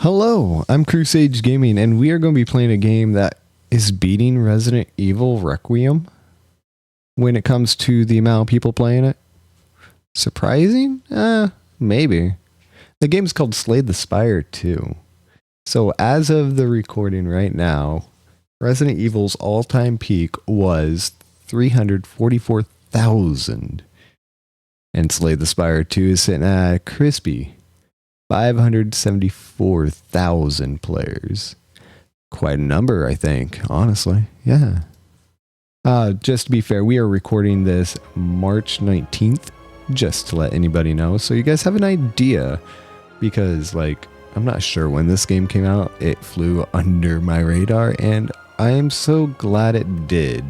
Hello, I'm Crusade Gaming, and we are going to be playing a game that is beating Resident Evil Requiem when it comes to the amount of people playing it. Surprising? Maybe. The game's called Slay the Spire 2. So as of the recording right now, Resident Evil's all-time peak was 344,000. And Slay the Spire 2 is sitting at a crispy 574,000 players. Quite a number, I think, honestly. Yeah. Just to be fair, we are recording this March 19th, just to let anybody know. So you guys have an idea, because, I'm not sure when this game came out. It flew under my radar, and I am so glad it did.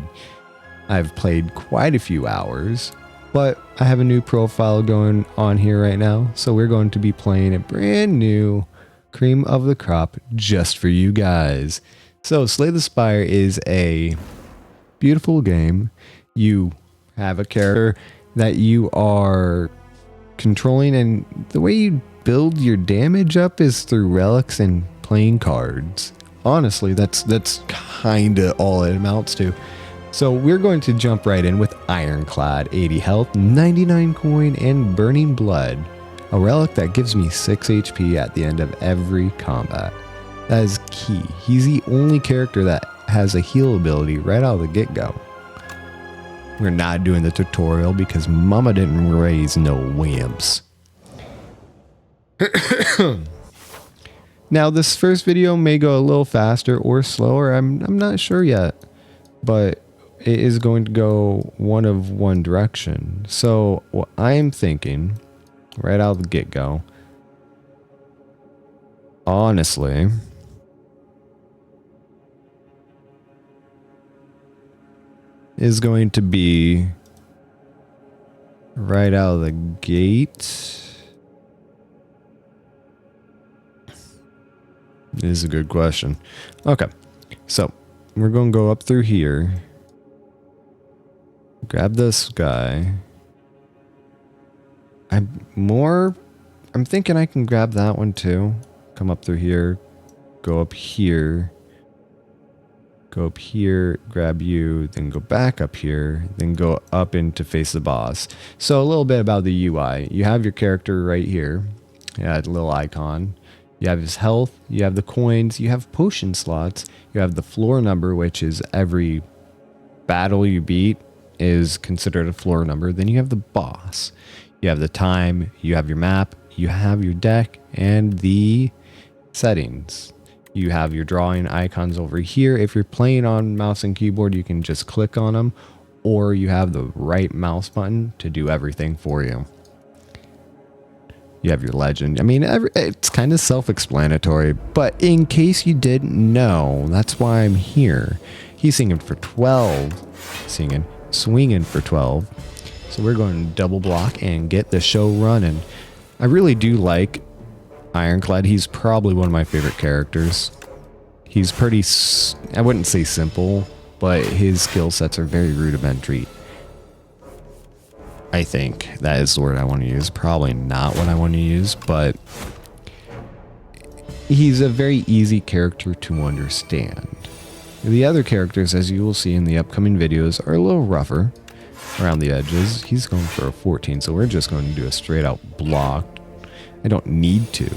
I've played quite a few hours, but I have a new profile going on here right now, so we're going to be playing a brand new cream of the crop just for you guys. So Slay the Spire is a beautiful game. You have a character that you are controlling, and the way you build your damage up is through relics and playing cards. Honestly, that's kind of all it amounts to. So we're going to jump right in with Ironclad, 80 health, 99 coin, and Burning Blood, a relic that gives me 6 HP at the end of every combat. That is key. He's the only character that has a heal ability right out of the get-go. We're not doing the tutorial because Mama didn't raise no wimps. Now this first video may go a little faster or slower, I'm not sure yet, but it is going to go one direction. So what I am thinking right out of the get-go, honestly, is going to be right out of the gate. This is a good question. Okay, so we're going to go up through here. Grab this guy. I'm thinking I can grab that one too. Come up through here. Go up here. Go up here. Grab you. Then go back up here. Then go up in to face the boss. So a little bit about the UI. You have your character right here. Yeah, the little icon. You have his health. You have the coins. You have potion slots. You have the floor number, which is every battle you beat is considered a floor number. Then you have the boss. You have the time. You have your map. You have your deck and the settings. You have your drawing icons over here. If you're playing on mouse and keyboard, you can just click on them, or you have the right mouse button to do everything for you. You have your legend. I mean, it's kind of self-explanatory, but in case you didn't know, that's why I'm here. He's singing for 12. Swinging for 12. So we're going to double block and get the show running. I really do like Ironclad. He's probably one of my favorite characters. He's pretty, I wouldn't say simple, but his skill sets are very rudimentary. I think that is the word I want to use. Probably not what I want to use, but he's a very easy character to understand. The other characters, as you will see in the upcoming videos, are a little rougher around the edges. He's going for a 14, so we're just going to do a straight out block. I don't need to,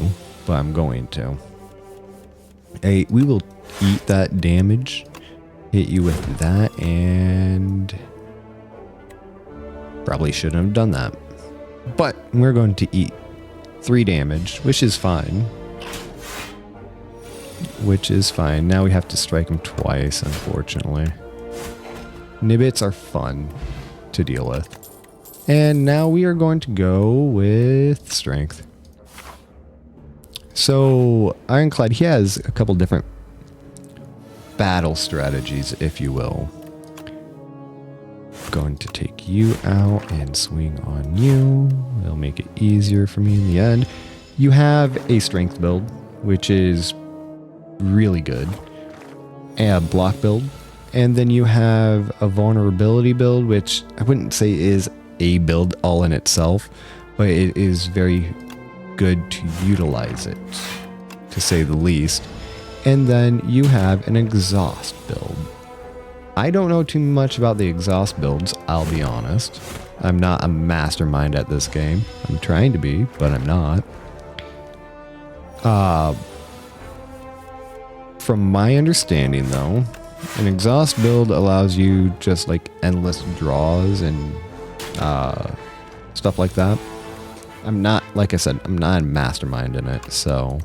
but I'm going to. Hey, we will eat that damage. Hit you with that, and probably shouldn't have done that. But we're going to eat 3 damage, which is fine. Now we have to strike him twice, unfortunately. Nibbits are fun to deal with. And now we are going to go with strength. So Ironclad, he has a couple different battle strategies, if you will. Going to take you out and swing on you. It'll make it easier for me in the end. You have a strength build, which is really good, a block build, and then you have a vulnerability build, which I wouldn't say is a build all in itself, but it is very good to utilize it. to say the least. And then you have an exhaust build. I don't know too much about the exhaust builds, I'll be honest. I'm not a mastermind at this game. I'm trying to be, but I'm not. From my understanding, though, an exhaust build allows you just like endless draws and stuff like that. I'm not, like I said, I'm not a mastermind in it, so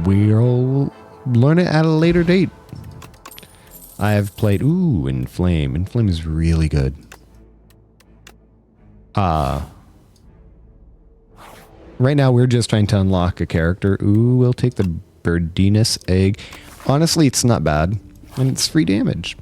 we'll learn it at a later date. I have played, Inflame. Inflame is really good. Right now we're just trying to unlock a character. We'll take the Birdinus egg. Honestly, it's not bad. And it's free damage.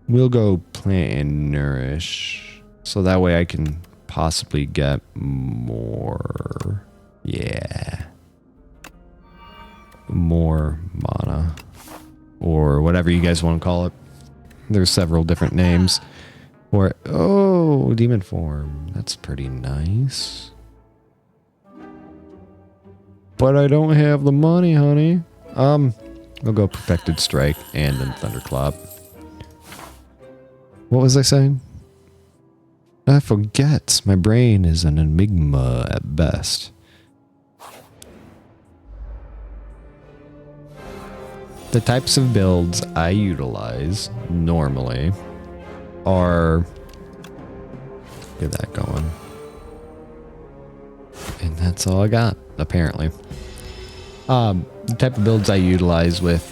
We'll go plant and nourish. So that way I can possibly get more. Yeah. More mana. Or whatever you guys want to call it. There's several different names. Or, demon form. That's pretty nice. But I don't have the money, honey. We'll go Perfected Strike and then Thunderclap. What was I saying? I forget. My brain is an enigma at best. The types of builds I utilize normally are... Get that going. And that's all I got, apparently. The type of builds I utilize with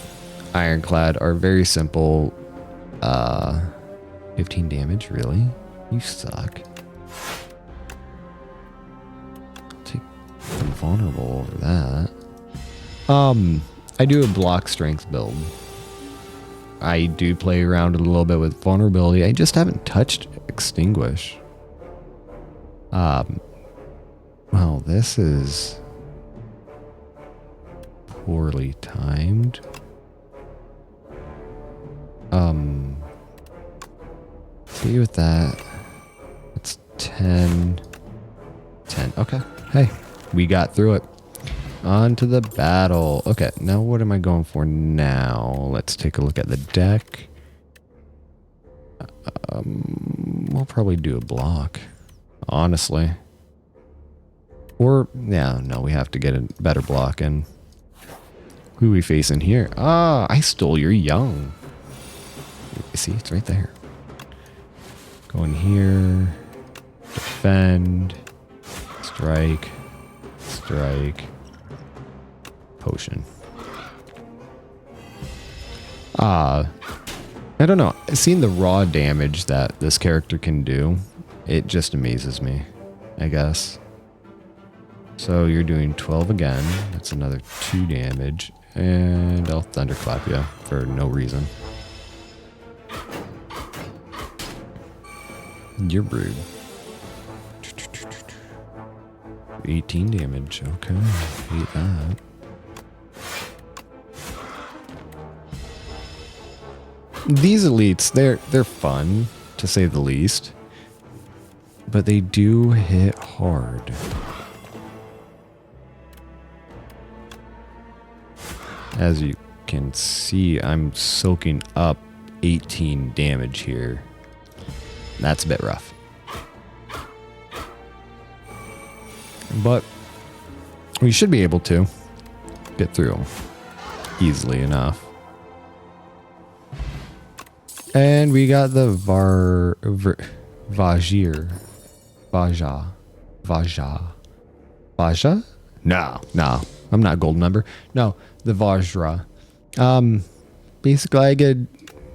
Ironclad are very simple. 15 damage, really? You suck. Take invulnerable over that. I do a block strength build. I do play around a little bit with vulnerability. I just haven't touched extinguish. Well, this is poorly timed. See with that. It's 10. 10. Okay. Hey, we got through it. On to the battle. Okay, now what am I going for now? Let's take a look at the deck. We'll probably do a block, honestly. Or, yeah, no, we have to get a better block in. Who are we facing here? Ah, I stole your young. See, it's right there. Going here. Defend. Strike. Strike. Potion. I don't know. Seeing the raw damage that this character can do, it just amazes me, I guess. So you're doing 12 again. That's another 2 damage. And I'll thunderclap you for no reason. You're rude. 18 damage. Okay. Hate that. These elites, they're fun, to say the least. But they do hit hard. As you can see, I'm soaking up 18 damage here. That's a bit rough. But we should be able to get through them easily enough. And we got the Vajir. Vaja? No. I'm not gold member. No, the Vajra. Basically, I get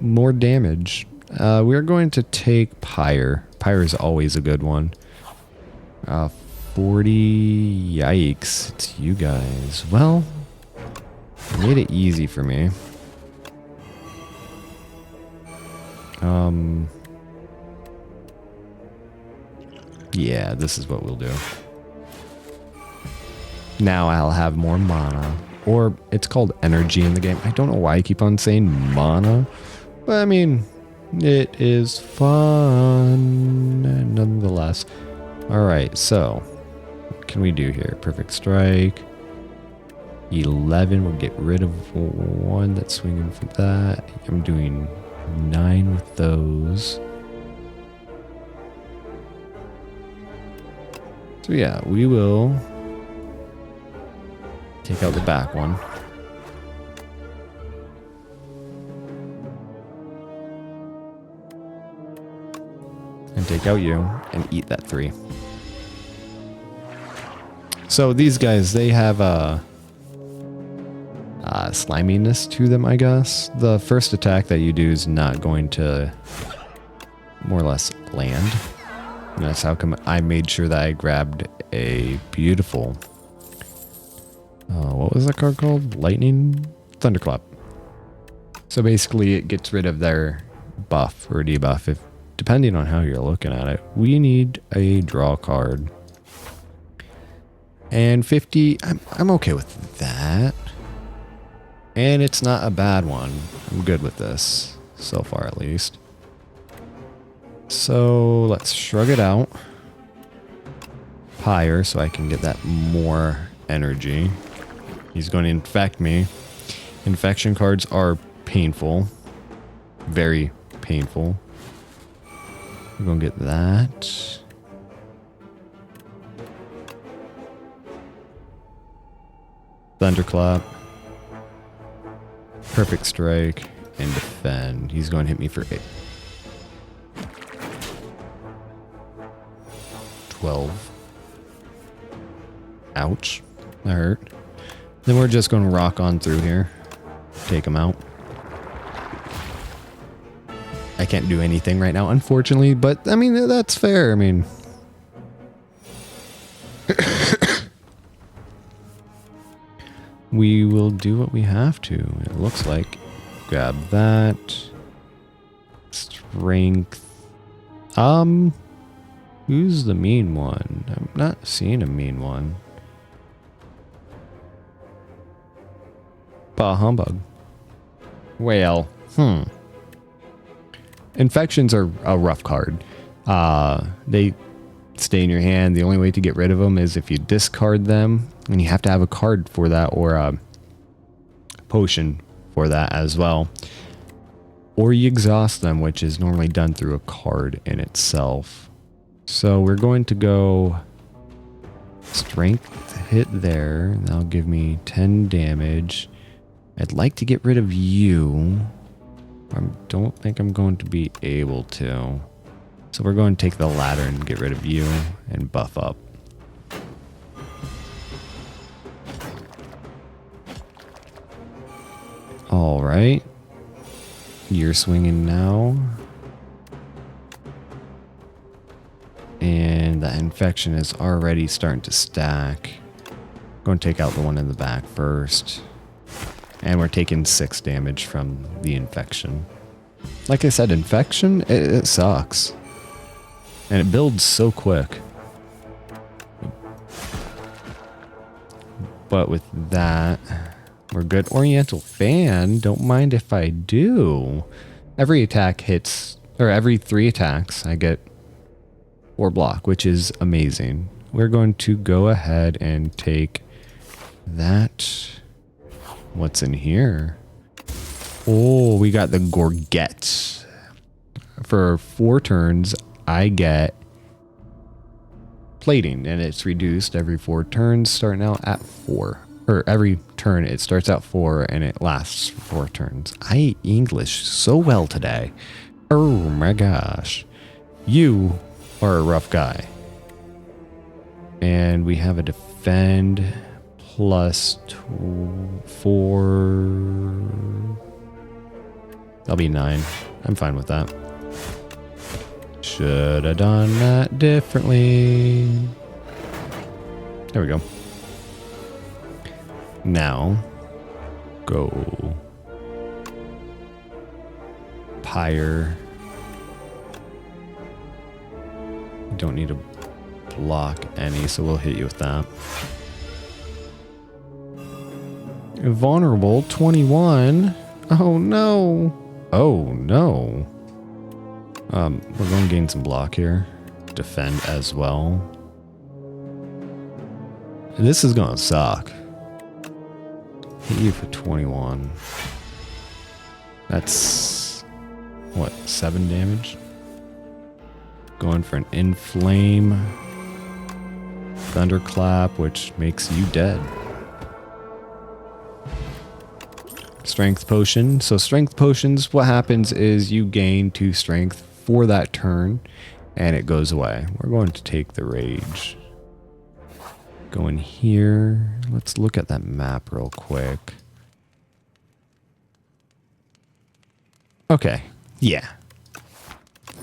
more damage. We're going to take Pyre. Pyre is always a good one. 40. Yikes. It's you guys. Well, you made it easy for me. Yeah, this is what we'll do. Now I'll have more mana. Or it's called energy in the game. I don't know why I keep on saying mana. But I mean, It is fun, nonetheless. Alright, so what can we do here? Perfect strike. 11, we'll get rid of one that's swinging for that. I'm doing 9 with those. So yeah, we will take out the back one. And take out you and eat that 3. So these guys, they have a sliminess to them, I guess. The first attack that you do is not going to more or less land. And that's how come I made sure that I grabbed a beautiful, what was that card called? Lightning Thunderclap. So basically it gets rid of their buff or debuff, if depending on how you're looking at it. We need a draw card. And 50, I'm okay with that. And it's not a bad one. I'm good with this, so far at least. So let's shrug it out. Higher so I can get that more energy. He's going to infect me. Infection cards are painful. Very painful. We're going to get that. Thunderclap. Perfect strike. And defend. He's going to hit me for 8. 12. Ouch. That hurt. Then we're just going to rock on through here. Take him out. I can't do anything right now, unfortunately, but I mean, that's fair. I mean, we will do what we have to. It looks like. Grab that. Strength. Who's the mean one? I'm not seeing a mean one. Bah humbug. Well, Infections are a rough card. They stay in your hand. The only way to get rid of them is if you discard them, and you have to have a card for that or a potion for that as well. Or you exhaust them, which is normally done through a card in itself. So we're going to go strength hit there. That'll give me 10 damage. I'd like to get rid of you. I don't think I'm going to be able to. So we're going to take the ladder and get rid of you and buff up. All right. You're swinging now. And the infection is already starting to stack. Going to take out the one in the back first. And we're taking 6 damage from the infection. Like I said, infection, it sucks. And it builds so quick. But with that, we're good. Oriental Fan, don't mind if I do. Every attack hits, or every 3 attacks, I get 4 block, which is amazing. We're going to go ahead and take that. What's in here? Oh, we got the Gorget. For 4 turns, I get plating, and it's reduced every 4 turns, starting out at 4. Or every turn, it starts out 4, and it lasts 4 turns. I English so well today. Oh my gosh. You are a rough guy. And we have a defend plus 4. That'll be 9. I'm fine with that. Should have done that differently. There we go. Now, go Pyre. Don't need to block any, so we'll hit you with that. Vulnerable 21. Oh no. Oh no. We're going to gain some block here. Defend as well. This is going to suck. Hit you for 21. That's, what, 7 damage? Going for an Inflame. Thunderclap, which makes you dead. Strength Potion. So Strength Potions, what happens is you gain 2 strength for that turn, and it goes away. We're going to take the Rage. Go in here. Let's look at that map real quick. Okay. Yeah.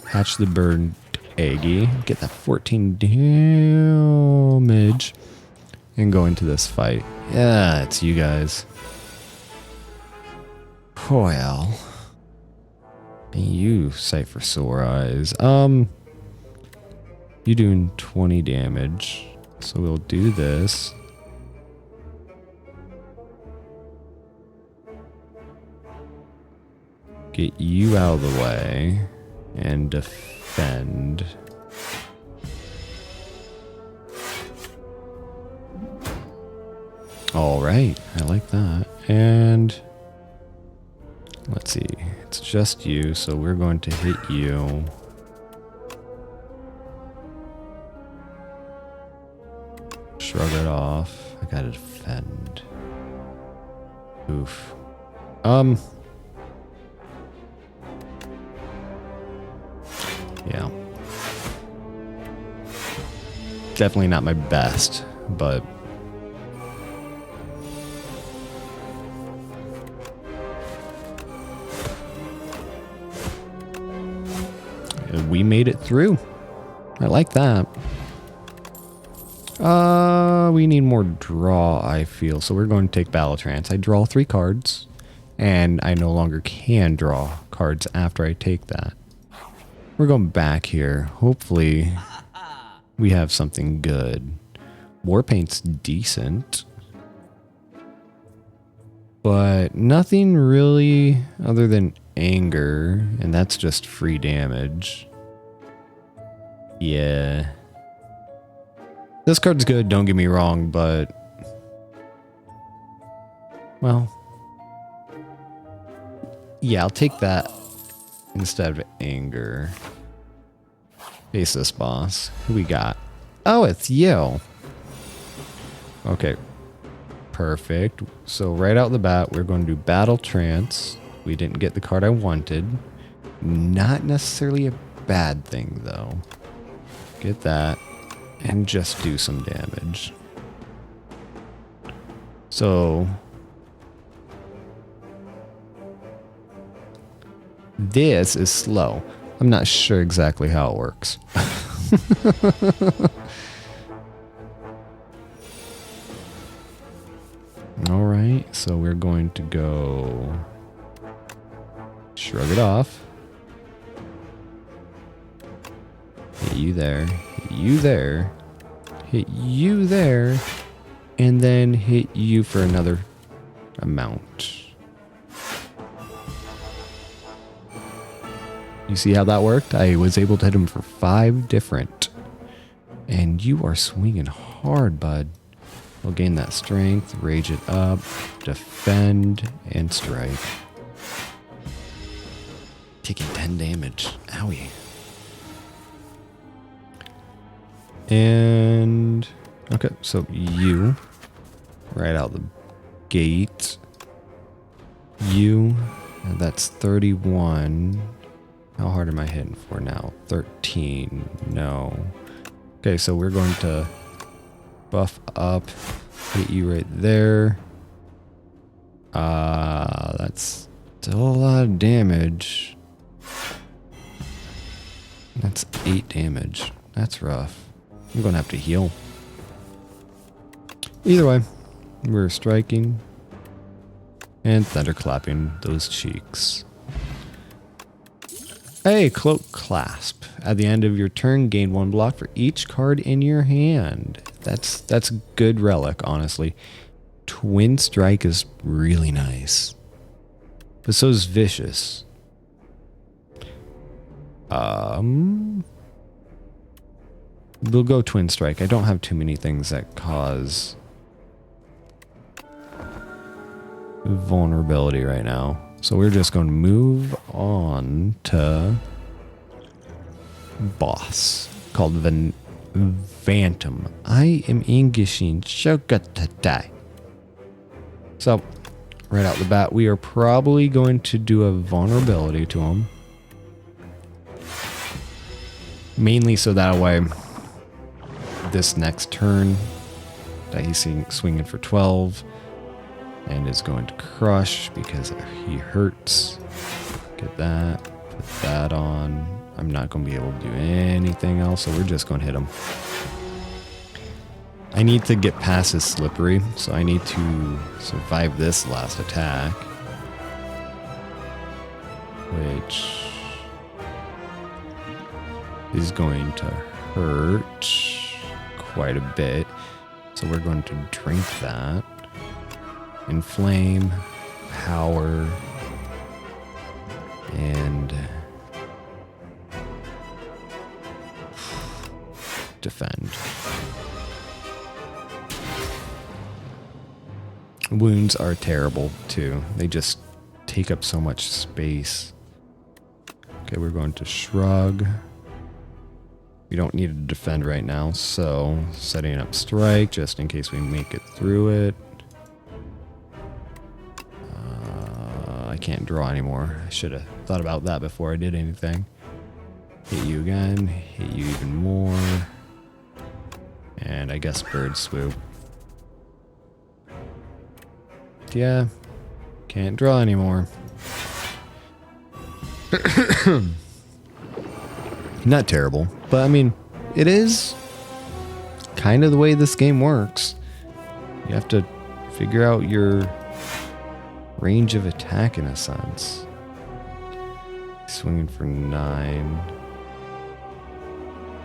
Hatch the Bird Eggy. Get that 14 damage. And go into this fight. Yeah, it's you guys. Well. You Cypher Sore Eyes. You doing 20 damage. So we'll do this. Get you out of the way. And defend. Alright, I like that. And let's see. It's just you, so we're going to hit you. Shrug it off. I gotta defend. Oof. Yeah. Definitely not my best, but we made it through. I like that. We need more draw, I feel. So we're going to take Battle Trance. I draw 3 cards, and I no longer can draw cards after I take that. We're going back here. Hopefully, we have something good. Warpaint's decent. But nothing really other than Anger, and that's just free damage. Yeah. This card's good, don't get me wrong, but well, yeah, I'll take that instead of Anger. Face this boss. Who we got? Oh, it's you. Okay. Perfect. So right out the bat, we're going to do Battle Trance. We didn't get the card I wanted. Not necessarily a bad thing, though. Get that. And just do some damage. So this is slow. I'm not sure exactly how it works. All right, so we're going to go shrug it off. Hit you there. Hit you there. Hit you there. And then hit you for another amount. You see how that worked? I was able to hit him for 5 different. And you are swinging hard, bud. We'll gain that strength, rage it up, defend, and strike. Taking 10 damage. Owie. And okay, so you right out the gate. You, and that's 31. How hard am I hitting for now? 13. No. Okay, so we're going to buff up, hit you right there. That's still a lot of damage. That's 8 damage. That's rough. I'm gonna have to heal. Either way, we're striking and thunderclapping those cheeks. Hey, Cloak Clasp. At the end of your turn, gain 1 block for each card in your hand. That's good relic, honestly. Twin Strike is really nice. But so is Vicious. We'll go Twin Strike. I don't have too many things that cause vulnerability right now. So we're just going to move on to boss called Phantom. I am Engishing Shogatai. So, right out the bat, we are probably going to do a vulnerability to him. Mainly so that way, this next turn that he's swinging for 12 and is going to crush because he hurts. Get that, put that on. I'm not going to be able to do anything else, so we're just going to hit him. I need to get past his slippery, so I need to survive this last attack. Which is going to hurt quite a bit. So we're going to drink that. Inflame, power, and defend. Wounds are terrible too. They just take up so much space. Okay, we're going to shrug. We don't need to defend right now, so setting up strike just in case we make it through it. I can't draw anymore. I should have thought about that before I did anything. Hit you again, hit you even more. And I guess bird swoop. Yeah, can't draw anymore. Not terrible, but I mean, it is kind of the way this game works. You have to figure out your range of attack in a sense. Swinging for 9.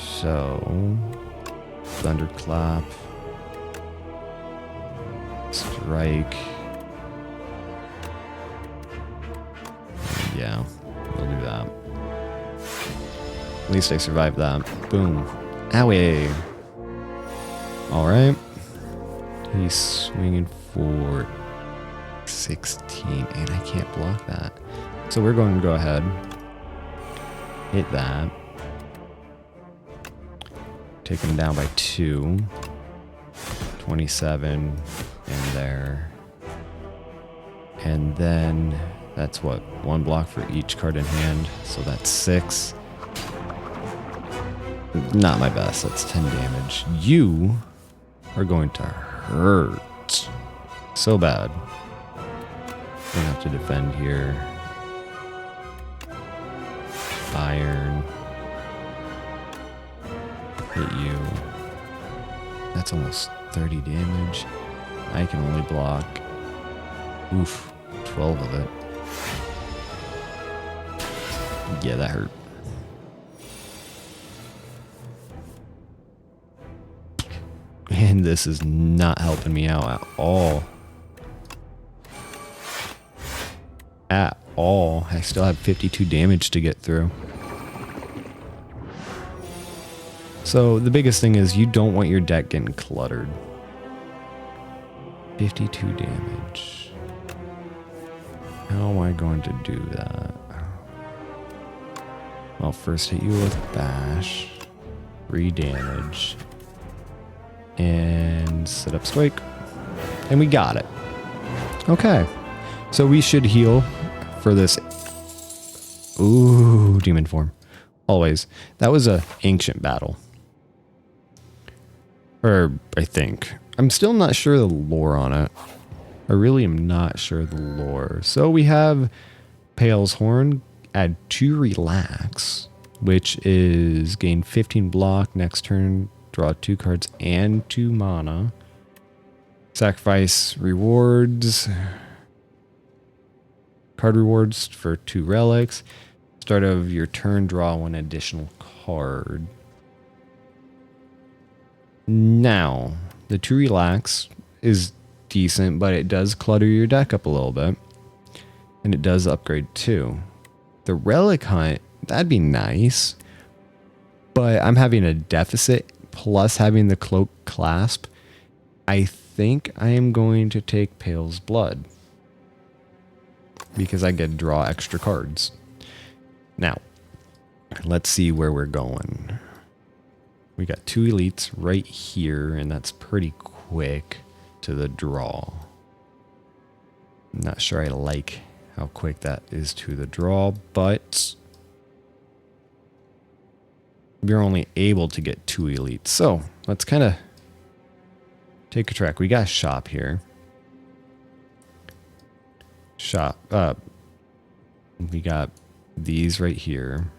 So, thunderclap, strike. Yeah, we'll do that. At least I survived that. Boom. Owie. Alright. He's swinging for 16, and I can't block that. So we're going to go ahead. Hit that. Take him down by 2. 27 in there. And then that's what? 1 block for each card in hand. So that's 6. Not my best. That's 10 damage. You are going to hurt so bad. Gonna have to defend here. Iron. Hit you. That's almost 30 damage. I can only block. Oof. 12 of it. Yeah, that hurt. And this is not helping me out at all. At all. I still have 52 damage to get through. So the biggest thing is you don't want your deck getting cluttered. 52 damage. How am I going to do that? I'll first hit you with bash. 3 damage. And set up strike. And we got it. Okay. So we should heal for this. Ooh, demon form. Always. That was a ancient battle. Or I think. I'm still not sure the lore on it. I really am not sure the lore. So we have Pale's Horn. Add 2 relax. Which is gain 15 block next turn. Draw 2 cards and 2 mana. Sacrifice rewards. Card rewards for 2 relics. Start of your turn, draw 1 additional card. Now, the 2 relax is decent, but it does clutter your deck up a little bit. And it does upgrade too. The relic hunt That'd be nice. But I'm having a deficit plus having the cloak clasp. I think I am going to take Pale's Blood. Because I get to draw extra cards. Now, let's see where we're going. We got 2 elites right here, and that's pretty quick to the draw. I'm not sure I like how quick that is to the draw, but we're only able to get 2 elites. So let's kind of take a track. We got a shop here. We got these right here.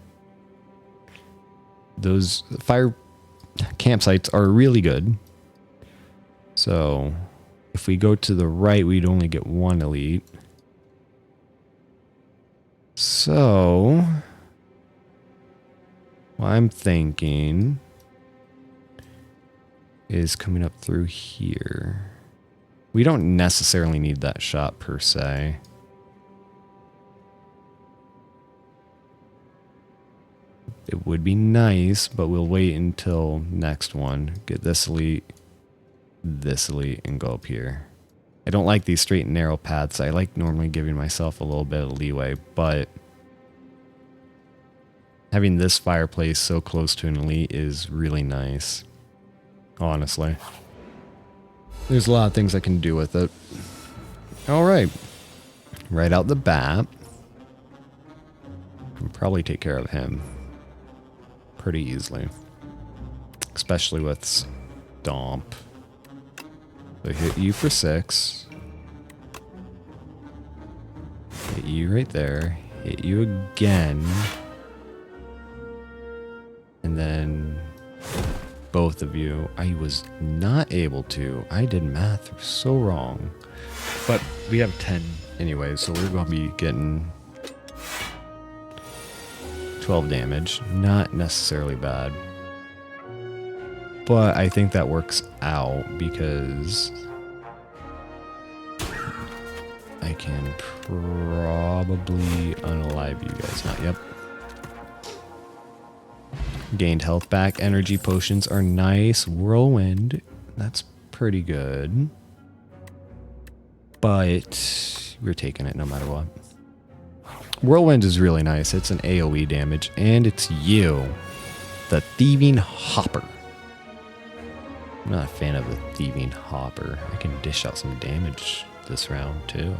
Those fire campsites are really good. So if we go to the right, we'd only get 1 elite. So what I'm thinking is coming up through here. We don't necessarily need that shop per se. It would be nice, but we'll wait until next one. Get this elite, and go up here. I don't like these straight and narrow paths. I like normally giving myself a little bit of leeway, but having this fireplace so close to an elite is really nice. Honestly. There's a lot of things I can do with it. Alright. Right out the bat. I'll probably take care of him pretty easily. Especially with Stomp. So hit you for 6. Hit you right there. Hit you again. And then both of you. I was not able to. I did math so wrong. But we have 10 anyway, so we're going to be getting 12 damage. Not necessarily bad. But I think that works out because I can probably unalive you guys. Not yet. Gained health back. Energy potions are nice. Whirlwind. That's pretty good. But we're taking it no matter what. Whirlwind is really nice. It's an AoE damage. And it's you. The Thieving Hopper. I'm not a fan of the Thieving Hopper. I can dish out some damage this round too.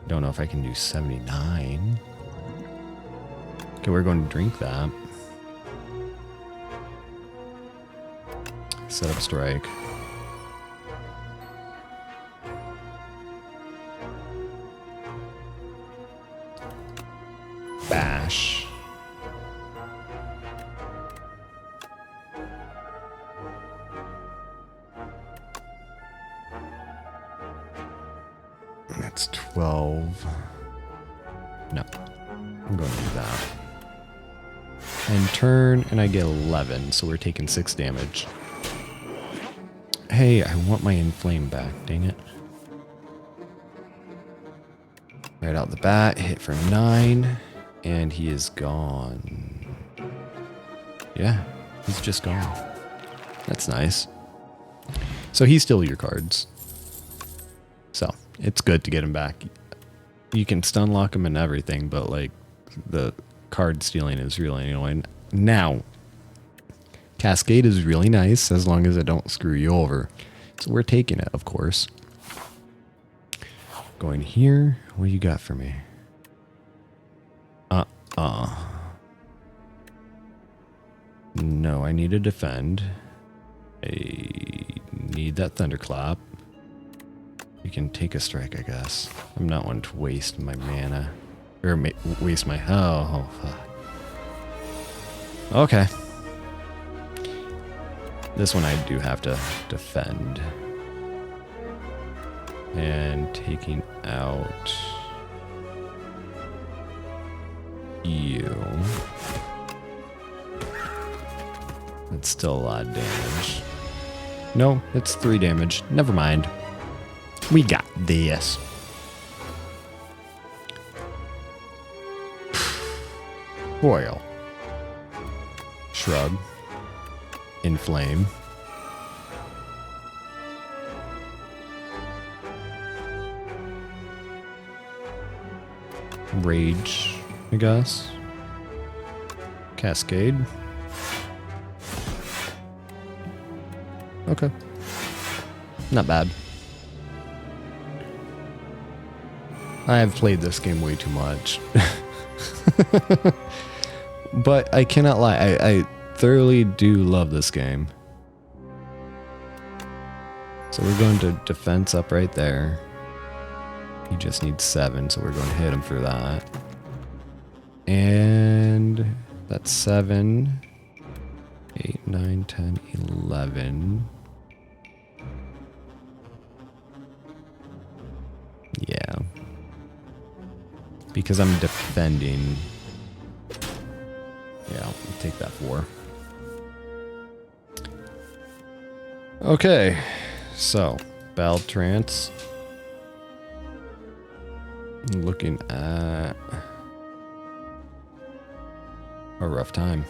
Don't know if I can do 79. Okay, we're going to drink that. Set up strike. Bash. That's 12. No. I'm going to do that. And turn, and I get 11, so we're taking 6 damage. Hey, I want my inflame back, dang it. Right out the bat, hit for 9, and he is gone. Yeah, he's just gone. That's nice. So he's still your cards. So, it's good to get him back. You can stun lock him and everything, but like, the card stealing is really annoying. Now, Cascade is really nice as long as I don't screw you over. So we're taking it, of course. Going here. What do you got for me? No, I need to defend. I need that thunderclap. You can take a strike, I guess. I'm not one to waste my mana. Or waste my... Oh, fuck. Okay. This one I do have to defend. And taking out you. That's still a lot of damage. No, it's 3 damage. Never mind. We got this. Coil. Shrug. Inflame. Rage, I guess. Cascade. Okay. Not bad. I have played this game way too much. But I cannot lie, I thoroughly do love this game. So we're going to defense up right there. He just needs 7, so we're going to hit him for that. And that's 7, 8, 9, 10, 11. Yeah. Because I'm defending. Yeah, I'll take that 4. Okay, so Battle Trance. Looking at a rough time.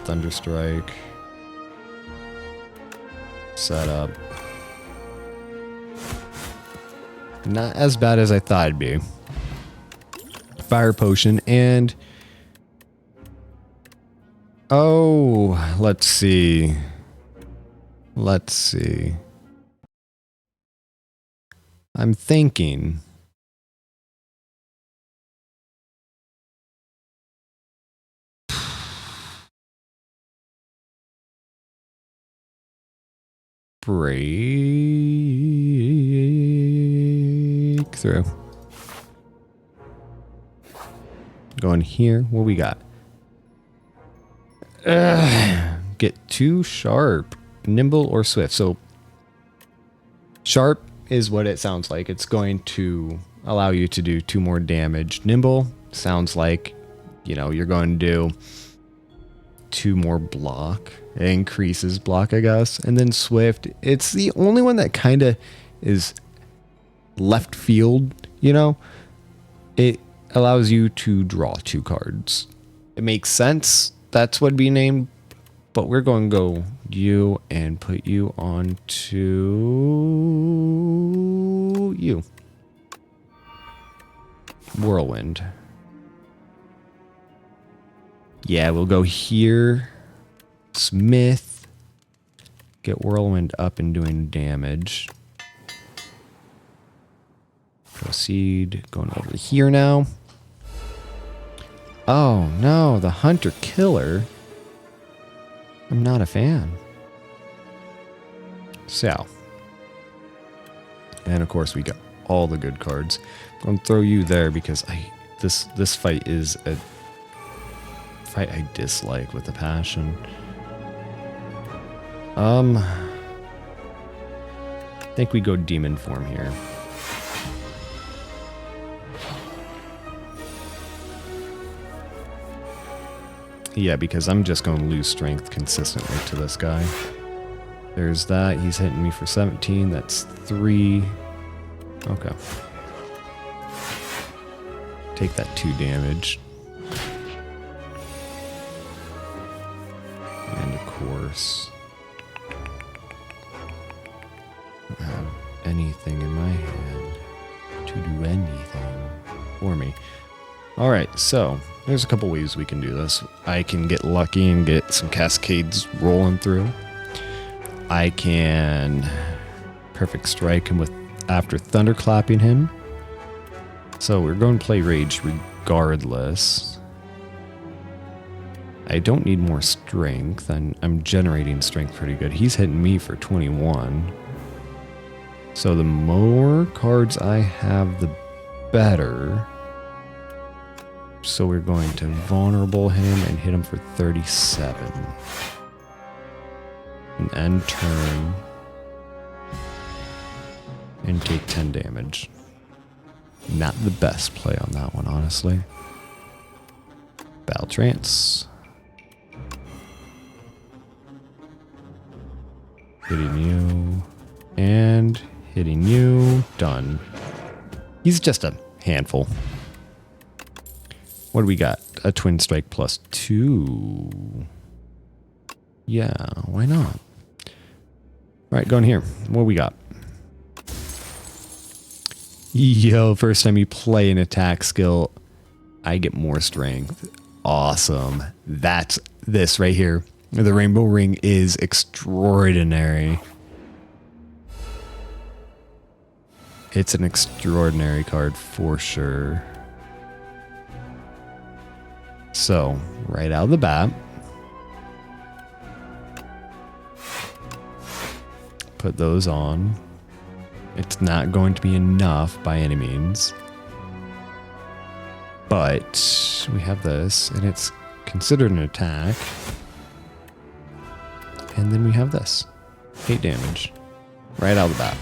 Thunderstrike. Setup. Not as bad as I thought it'd be. Fire Potion and... Oh, let's see. Let's see. I'm thinking... Breakthrough. Going here. What we got? Get 2 sharp. Nimble or swift. So sharp is what it sounds like. It's going to allow you to do 2 more damage. Nimble sounds like, you know, you're going to do 2 more block. It increases block, I guess. And then swift, it's the only one that kind of is left field, you know? It allows you to draw 2 cards. It makes sense. That's what be named. But we're going to go you and put you on to you. Whirlwind. Yeah, we'll go here. Smith. Get Whirlwind up and doing damage. Proceed. Going over here now. Oh, no. The Hunter Killer. I'm not a fan. So. And of course we got all the good cards. I'm going to throw you there because this fight is a fight I dislike with a passion. I think we go demon form here. Yeah, because I'm just going to lose strength consistently to this guy. There's that. He's hitting me for 17. That's 3. Okay. Take that 2 damage. And of course, I don't have anything in my hand to do anything for me. Alright, so there's a couple ways we can do this. I can get lucky and get some cascades rolling through. I can perfect strike him with after thunderclapping him. So we're going to play rage regardless. I don't need more strength, and I'm generating strength pretty good. He's hitting me for 21. So the more cards I have, the better. So we're going to vulnerable him and hit him for 37. And end turn. And take 10 damage. Not the best play on that one, honestly. Battle Trance. Hitting you. And Hitting you. Done. He's just a handful. What do we got? A twin strike +2. Yeah, why not? All right, going here. What we got? Yo, first time you play an attack skill, I get more strength. Awesome. That's this right here. The Rainbow Ring is extraordinary. It's an extraordinary card for sure. So, right out of the bat, put those on. It's not going to be enough by any means. But we have this, and it's considered an attack. And then we have this. 8 damage. Right out of the bat.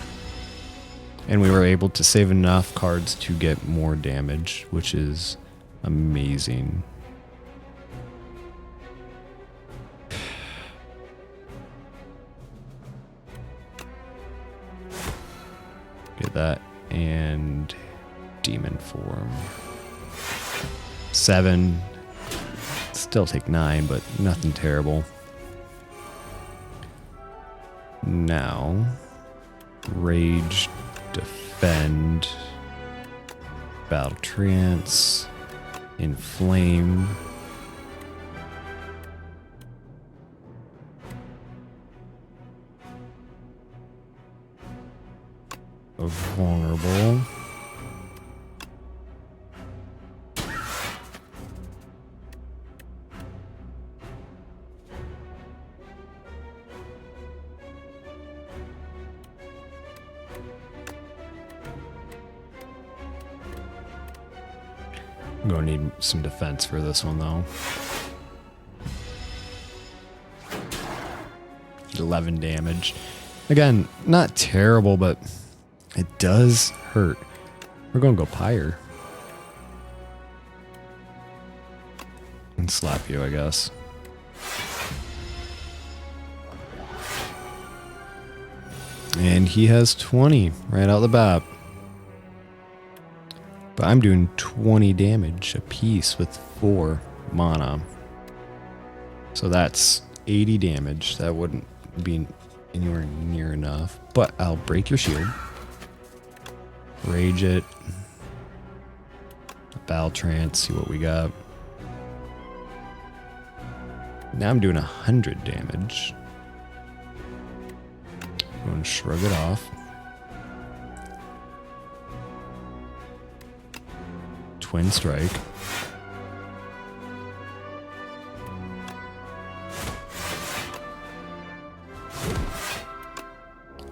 And we were able to save enough cards to get more damage, which is amazing. Get that. And demon form. 7. Still take 9, but nothing terrible. Now, rage, defend, battle trance, inflame. Vulnerable. I'm going to need some defense for this one, though. 11 damage. Again, not terrible, but it does hurt. We're going to go Pyre. And slap you, I guess. And he has 20 right out the bat. But I'm doing 20 damage a piece with 4 mana. So that's 80 damage. That wouldn't be anywhere near enough. But I'll break your shield. Rage it. Battle trance, see what we got. Now I'm doing 100 damage. Go and shrug it off. Twin strike.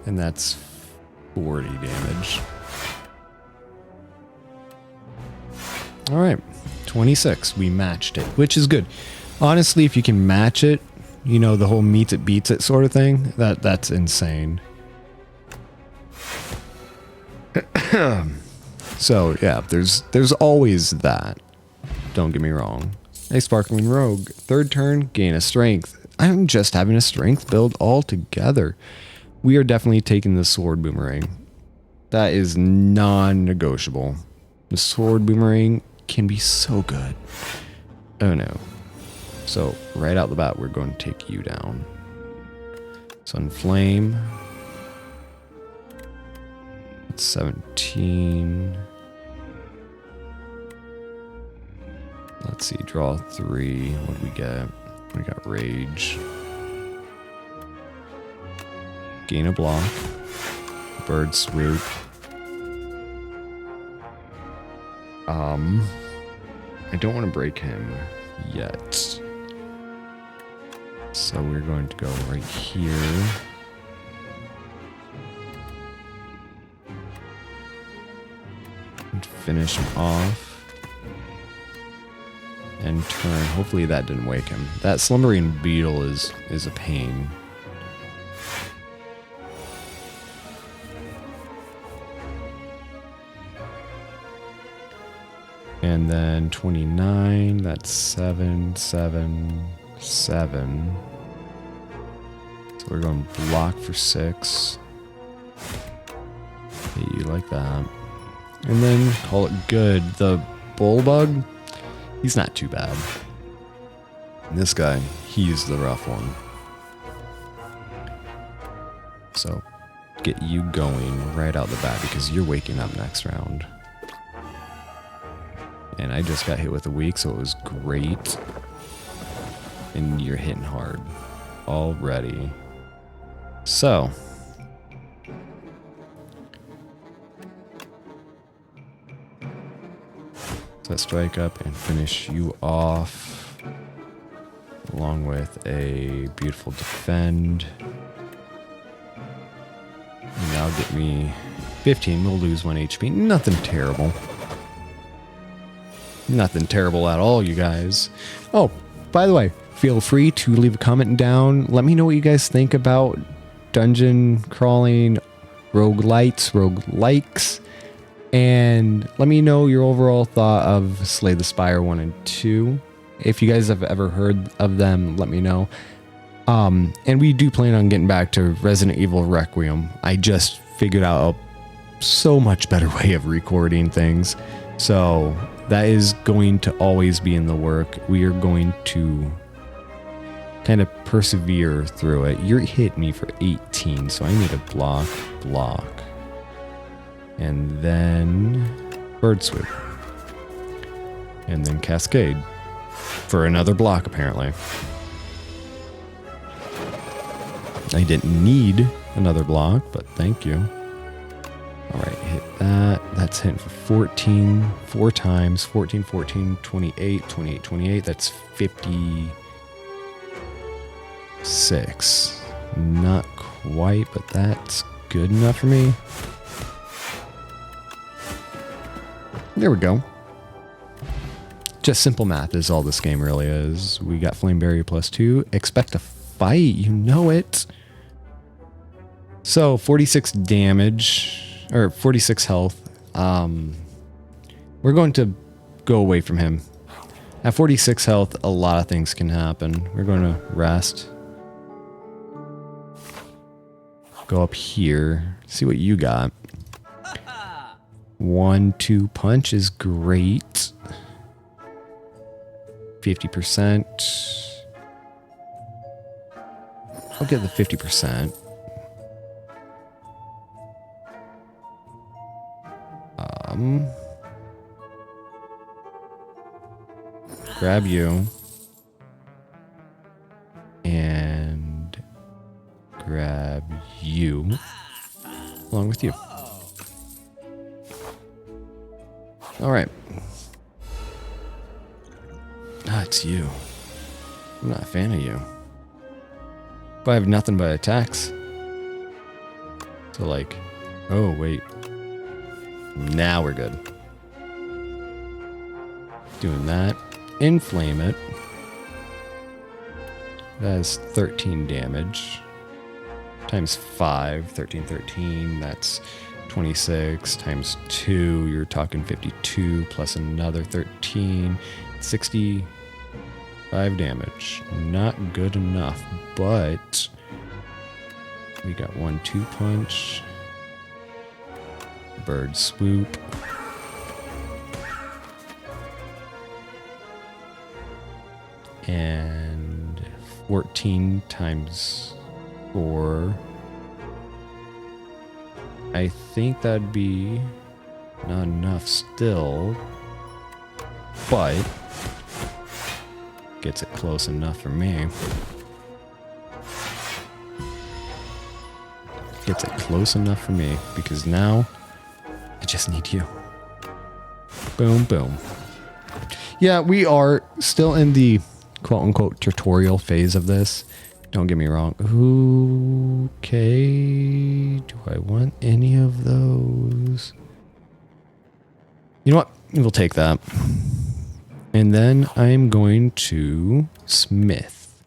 And that's 40 damage. All right, 26. We matched it, which is good. Honestly, if you can match it, you know, the whole meets it beats it sort of thing, that's insane. So yeah, there's always that. Don't get me wrong. A Sparkling Rogue. 3rd turn, gain a strength. I'm just having a strength build altogether. We are definitely taking the Sword Boomerang. That is non-negotiable. The Sword Boomerang can be so good. Oh no. So right out the bat, we're going to take you down. So Inflame. 17. Let's see, draw 3. What do we get? We got Rage. Gain a block. Bird Swoop. I don't want to break him yet. So we're going to go right here. And finish him off. And turn. Hopefully that didn't wake him. That Slumbering Beetle is a pain. And then 29, that's 7, 7, 7. So we're going block for 6. like that. And then call it good. The bullbug, he's not too bad. And this guy, he's the rough one. So get you going right out the bat because you're waking up next round. And I just got hit with a weak, so it was great. And you're hitting hard already. So let's strike up and finish you off, along with a beautiful defend. And now get me 15. We'll lose 1 HP. Nothing terrible. Nothing terrible at all, you guys. Oh, by the way, feel free to leave a comment down. Let me know what you guys think about dungeon crawling, roguelikes, and let me know your overall thought of Slay the Spire 1 and 2. If you guys have ever heard of them, let me know. And we do plan on getting back to Resident Evil Requiem. I just figured out a so much better way of recording things. So that is going to always be in the work. We are going to kind of persevere through it. You're hitting me for 18, so I need a block. And then Bird Swoop. And then Cascade. For another block, apparently. I didn't need another block, but thank you. Alright, hit that. That's hitting for 14. 4 times. 14, 14, 28, 28, 28. That's 56. Not quite, but that's good enough for me. There we go. Just simple math is all this game really is. We got Flame Barrier +2. Expect a fight. You know it. So 46 damage. Or 46 health. We're going to go away from him. At 46 health, a lot of things can happen. We're going to rest. Go up here. See what you got. 1-2 punch is great. 50%. I'll get the 50%. Grab you. And grab you. Along with you. Alright. Ah, it's you. I'm not a fan of you. But I have nothing but attacks. So like, oh wait. Now we're good. Doing that. Inflame it. That is 13 damage. Times 5. 13, 13. That's 26. Times 2. You're talking 52. Plus another 13. 65 damage. Not good enough. But we got 1-2 punch. Bird Swoop. And 14 times 4. I think that'd be not enough still. But gets it close enough for me. Gets it close enough for me because now I just need you. Boom, boom. Yeah, we are still in the quote-unquote tutorial phase of this. Don't get me wrong. Okay. Do I want any of those? You know what? We'll take that. And then I'm going to smith.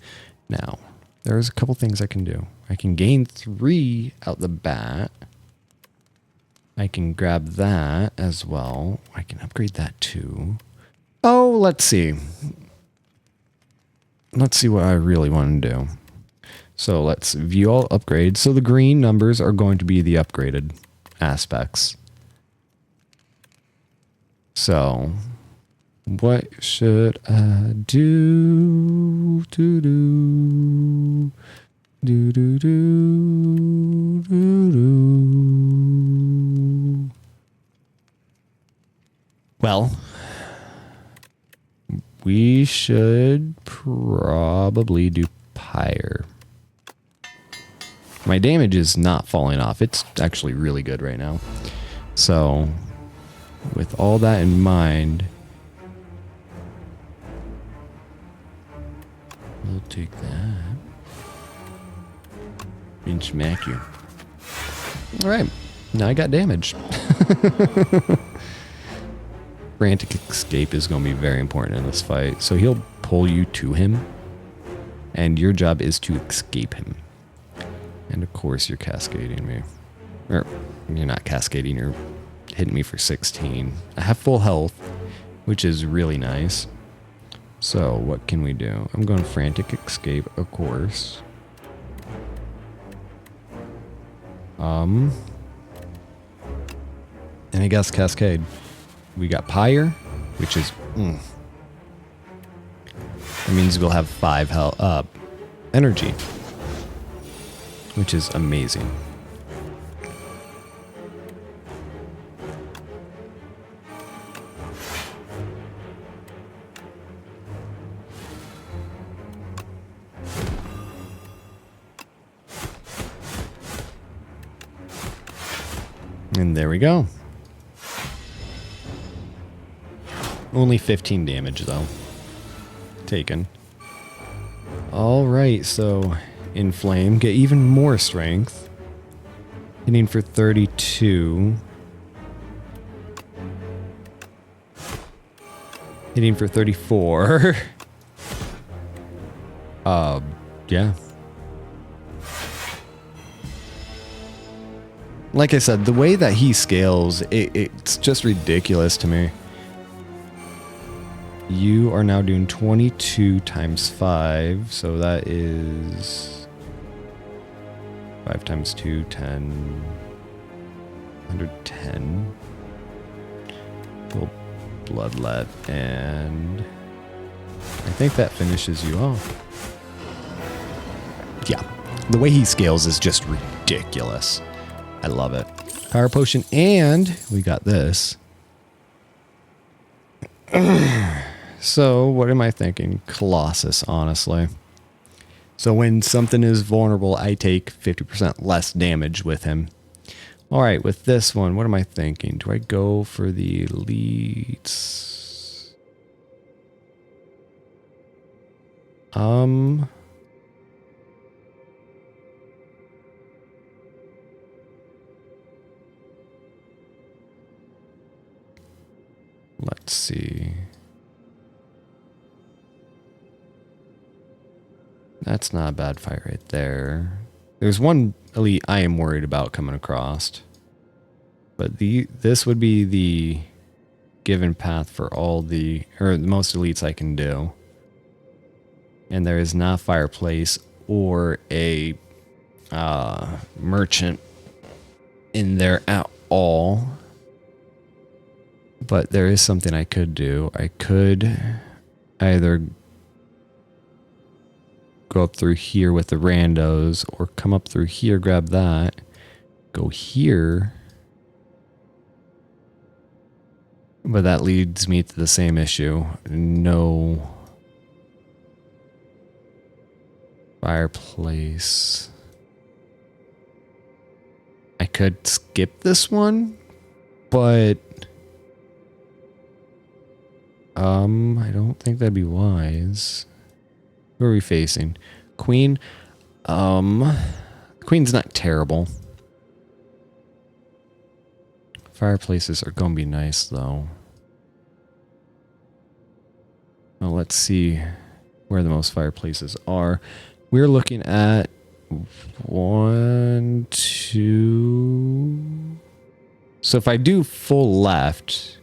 Now, there's a couple things I can do. I can gain 3 out the bat. I can grab that as well. I can upgrade that too. Oh, let's see. Let's see what I really want to do. So let's view all upgrades. So the green numbers are going to be the upgraded aspects. So, what should I do? Do. Well, we should probably do Pyre. My damage is not falling off. It's actually really good right now. So, with all that in mind, we'll take that and smack you. Alright, now I got damage. Frantic escape is going to be very important in this fight. So he'll pull you to him, and your job is to escape him. And of course you're cascading me. Or, you're not cascading, you're hitting me for 16. I have full health, which is really nice. So what can we do? I'm going frantic escape, of course. And I guess cascade. We got Pyre, which is... That means we'll have 5 health, energy, which is amazing. And there we go. Only 15 damage, though. Taken. Alright, so Inflame. Get even more strength. Hitting for 32. Hitting for 34. Yeah. Like I said, the way that he scales, it's just ridiculous to me. You are now doing 22 times 5, so that is 5 times 2, 10, 110. Little bloodlet, and I think that finishes you off. Yeah, the way he scales is just ridiculous. I love it. Power potion, and we got this. So, what am I thinking? Colossus, honestly. So when something is vulnerable, I take 50% less damage with him. Alright, with this one, what am I thinking? Do I go for the elites? Let's see. That's not a bad fight right there. There's one elite I am worried about coming across. But this would be the given path for all the most elites I can do. And there is not a fireplace or a merchant in there at all. But there is something I could do. I could either go up through here with the randos, or come up through here, grab that, go here. But that leads me to the same issue. No fireplace. I could skip this one, but I don't think that'd be wise. Who are we facing? Queen. Queen's not terrible. Fireplaces are gonna be nice though. Well, let's see where the most fireplaces are. We're looking at 1, 2. So if I do full left,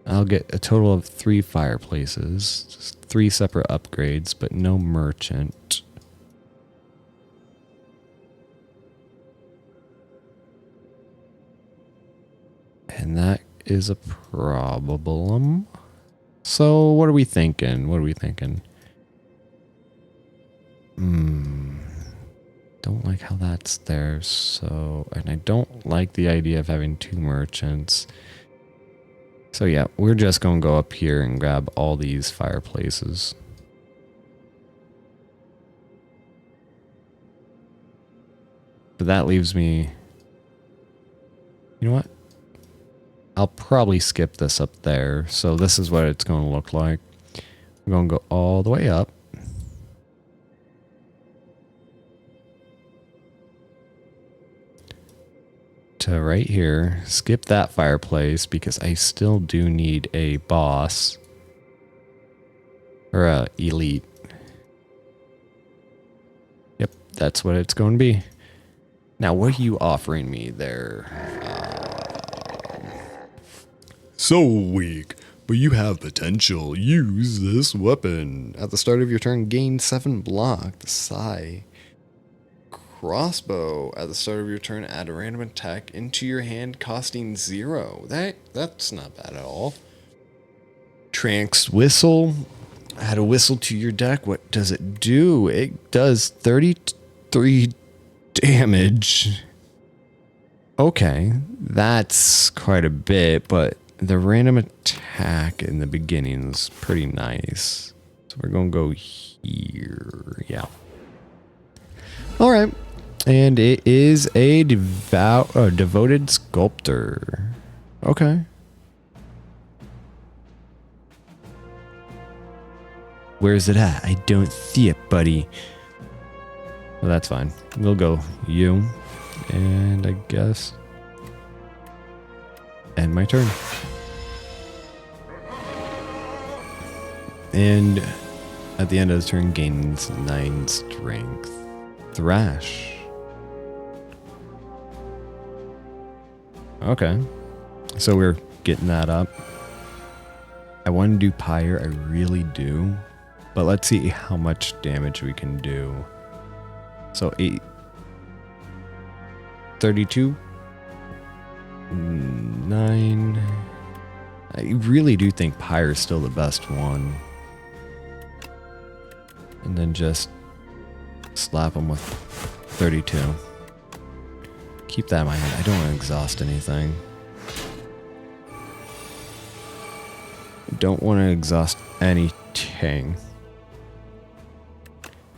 I'll get a total of 3 fireplaces. Just 3 separate upgrades, but no merchant. And that is a problem. So what are we thinking? Don't like how that's there. So, and I don't like the idea of having 2 merchants. So yeah, we're just going to go up here and grab all these fireplaces. But that leaves me... You know what? I'll probably skip this up there. So this is what it's going to look like. We're going to go all the way up. To right here. Skip that fireplace because I still do need a boss. Or a elite. Yep, that's what it's going to be. Now, what are you offering me there? So weak, but you have potential. Use this weapon. At the start of your turn, gain 7 block. The Sai. Crossbow. At the start of your turn, add a random attack into your hand, costing 0. That's not bad at all. Tranx Whistle. Add a whistle to your deck. What does it do? It does 33 damage. Okay, that's quite a bit, but the random attack in the beginning is pretty nice. So we're going to go here. Yeah. All right. And it is a devoted sculptor. Okay. Where's it at? I don't see it, buddy. Well, that's fine. We'll go you. And I guess end my turn. And at the end of the turn, gains 9 strength. Thrash. Okay. So we're getting that up. I want to do Pyre. I really do. But let's see how much damage we can do. So 32. 9. I really do think Pyre is still the best one. And then just slap him with 32. Keep that in mind. I don't want to exhaust anything. Don't want to exhaust anything.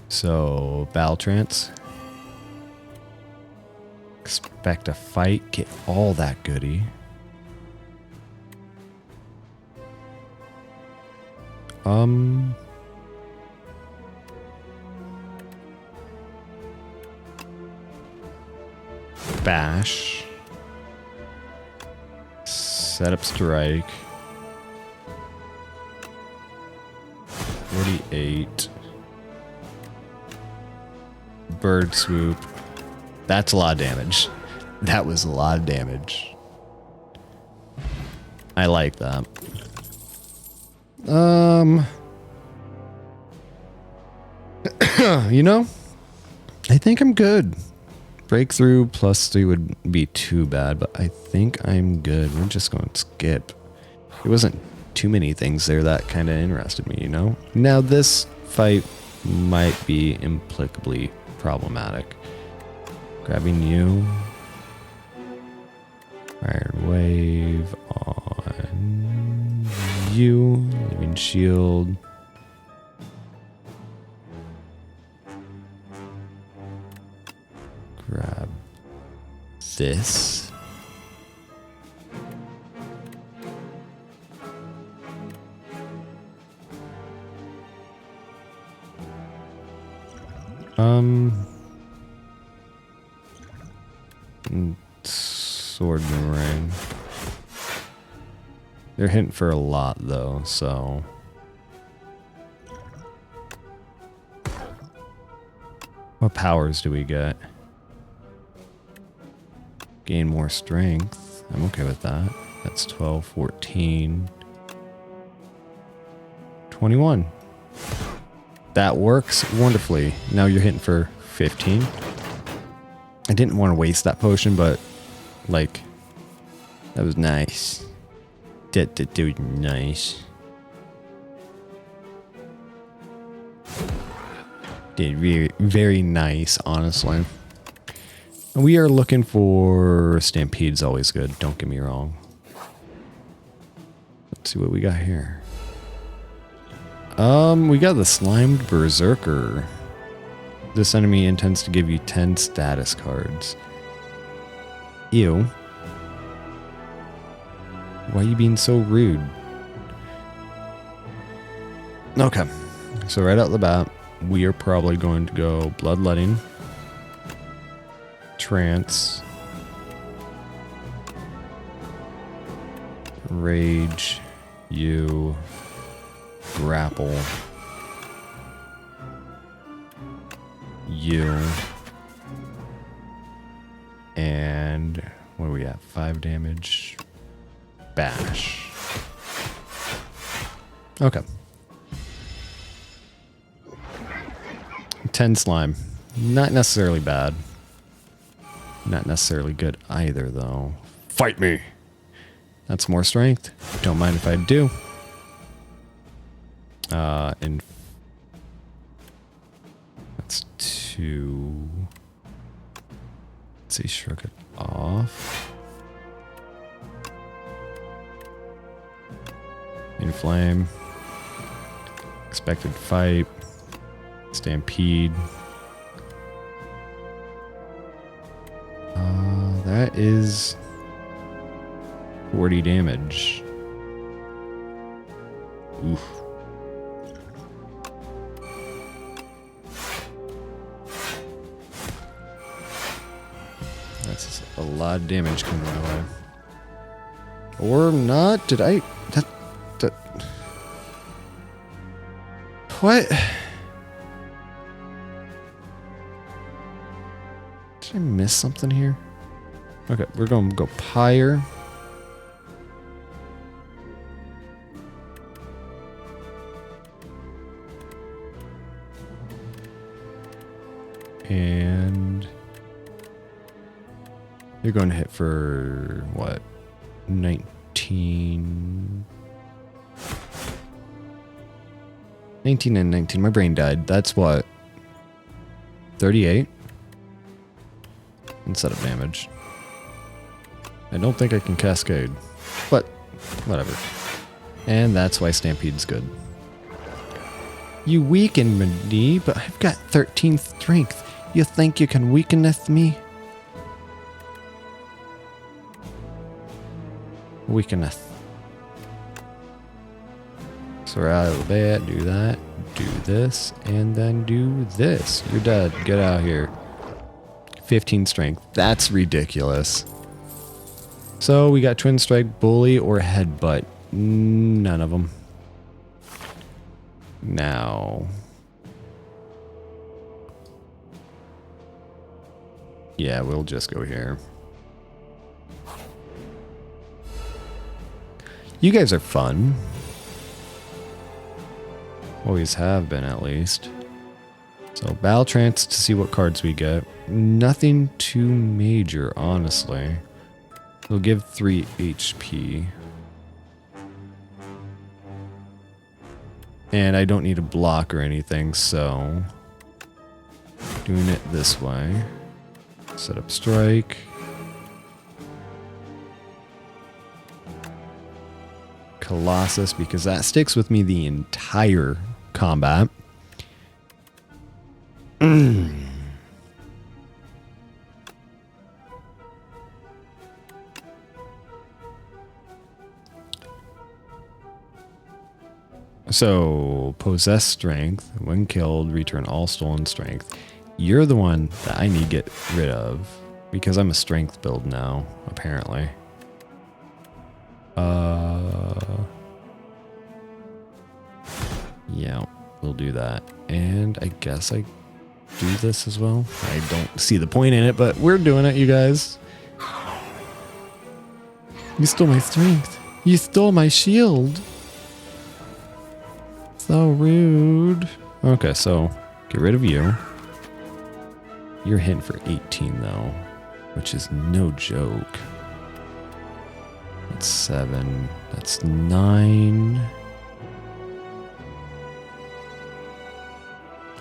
So, Battle Trance. Expect a fight. Get all that goodie. Bash. Set up strike. 48. Bird swoop. That's a lot of damage. That was a lot of damage. I like that. You know, I think I'm good. Breakthrough +3 would be too bad, but I think I'm good. We're just going to skip. It wasn't too many things there that kind of interested me, you know? Now this fight might be implicably problematic. Grabbing you. Iron Wave on you. Living Shield. Grab this. Sword boomerang. They're hitting for a lot though, so what powers do we get? Gain more strength. I'm okay with that. That's 12, 14, 21. That works wonderfully. Now you're hitting for 15. I didn't want to waste that potion, but like, that was nice. Dude, nice. Did very, very nice, honestly. We are looking for Stampede's always good. Don't get me wrong. Let's see what we got here. We got the Slimed Berserker. This enemy intends to give you 10 status cards. Ew. Why are you being so rude? Okay. So right out the bat, we are probably going to go Bloodletting, Trance, Rage, you, Grapple, you, and what are we at? 5 damage. Bash. Okay. 10 slime. Not necessarily bad. Not necessarily good either, though. Fight me! That's more strength. Don't mind if I do. And that's 2. Let's see, shrug it off. Inflame. Expected fight. Stampede. That is 40 damage. Oof. That's a lot of damage coming my way. Or not? Did I... That... What? Did I miss something here? Okay, we're going to go Pyre. And you're going to hit for what? 19 and 19. My brain died. That's what? 38? Instead of damage. I don't think I can cascade, but whatever. And that's why Stampede's good. You weaken me, but I've got 13 strength. You think you can weakeneth me? Weakeneth. So we're out of the bed, do that, do this, and then do this. You're dead. Get out of here. 15 strength. That's ridiculous. So we got Twin Strike, Bully, or Headbutt. None of them. Now. Yeah, we'll just go here. You guys are fun. Always have been, at least. So, Battle Trance to see what cards we get. Nothing too major, honestly. We'll give 3 HP. And I don't need a block or anything, so... doing it this way. Set up strike. Colossus, because that sticks with me the entire combat. So, possess strength. When killed, return all stolen strength. You're the one that I need to get rid of, because I'm a strength build now, apparently. Yeah, we'll do that. And I guess I do this as well. I don't see the point in it, but we're doing it, you guys. You stole my strength. You stole my shield. So rude. Okay, so get rid of you. You're hitting for 18 though, which is no joke. That's 7. That's 9.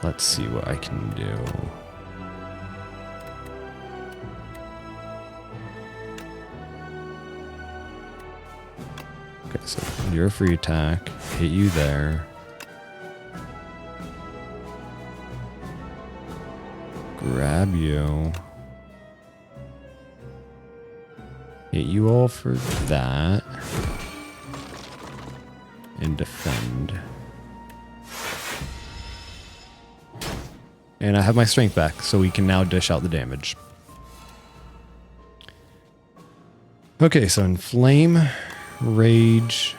Let's see what I can do. Okay, so you're a free attack. Hit you there. Grab you. Hit you all for that. And defend. And I have my strength back, so we can now dish out the damage. Okay, so inflame, rage.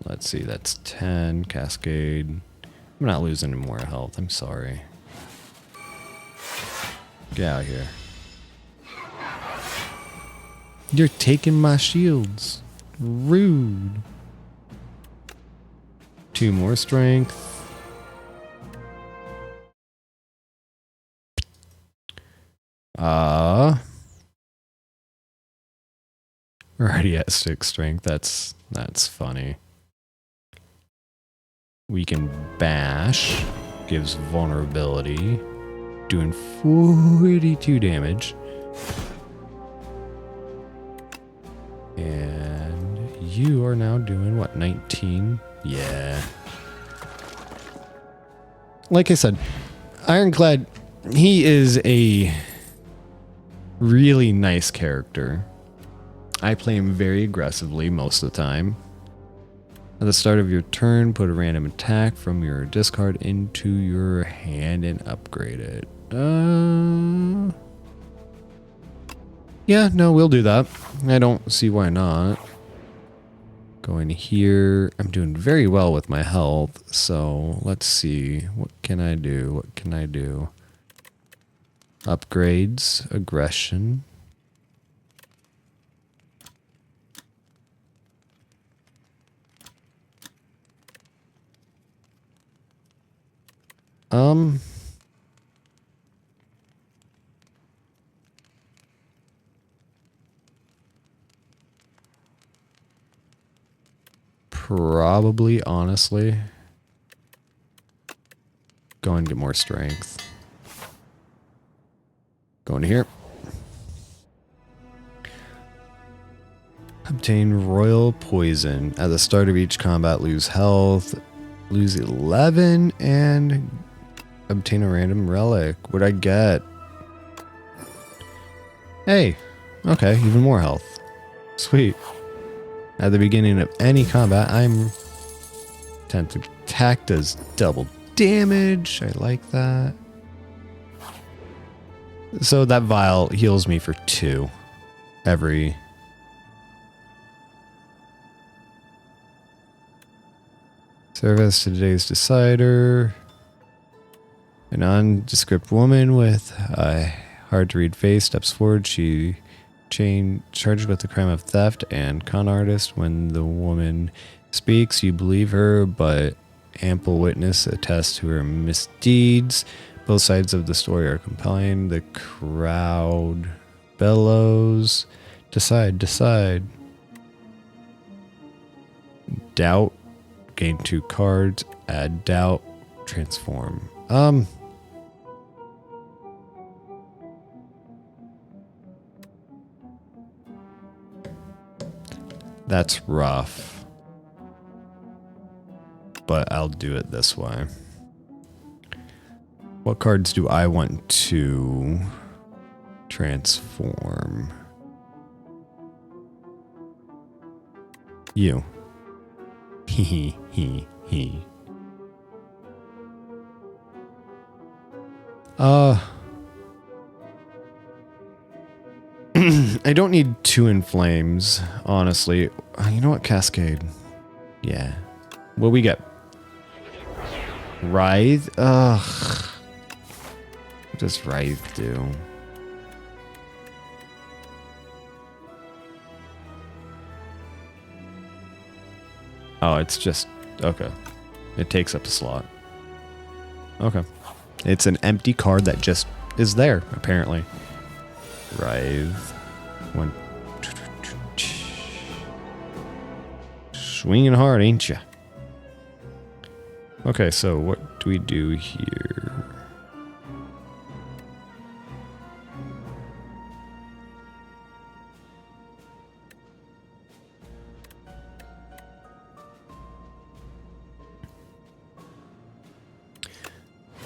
Let's see, that's 10, cascade. I'm not losing any more health, I'm sorry. Get out of here. You're taking my shields. Rude. 2 more strength. We're already at 6 strength. That's funny. We can bash. Gives vulnerability. Doing 42 damage. And you are now doing what, 19? Yeah. Like I said, Ironclad, he is a really nice character. I play him very aggressively most of the time. At the start of your turn, put a random attack from your discard into your hand and upgrade it. Yeah, no, we'll do that. I don't see why not. Going here. I'm doing very well with my health, so let's see. What can I do? What can I do? Upgrades, aggression. Probably, honestly, go and get more strength. Going to here. Obtain royal poison. At the start of each combat, lose health. Lose 11 and obtain a random relic. What'd I get? Hey. Okay, even more health. Sweet. At the beginning of any combat, I'm attempted attack does double damage. I like that. So that vial heals me for 2 every. Serve as today's decider. A nondescript woman with a hard to read face steps forward. She charged with the crime of theft and con artist. When the woman speaks, you believe her, but ample witness attests to her misdeeds. Both sides of the story are compelling. The crowd bellows. Decide, decide. Doubt. Gain 2 cards. Add doubt. Transform. That's rough. But I'll do it this way. What cards do I want to transform? You. Hee hee hee. I don't need 2 inflames, honestly. You know what? Cascade. Yeah. What we get? Writhe? Ugh. What does Writhe do? Oh, it's just... Okay. It takes up a slot. Okay. It's an empty card that just is there, apparently. Writhe. 1, Swinging hard, ain't ya? Okay, so what do we do here?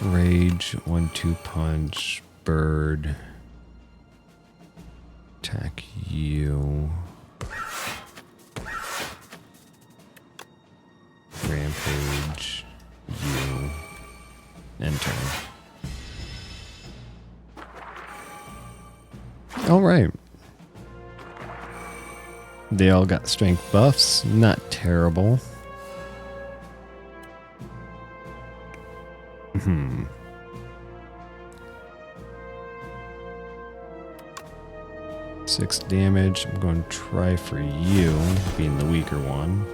Rage, 1-2 punch, bird. Attack you. Rampage, you. End turn. Alright. They all got strength buffs. Not terrible. Hmm. Six damage. I'm going to try for you, being the weaker one.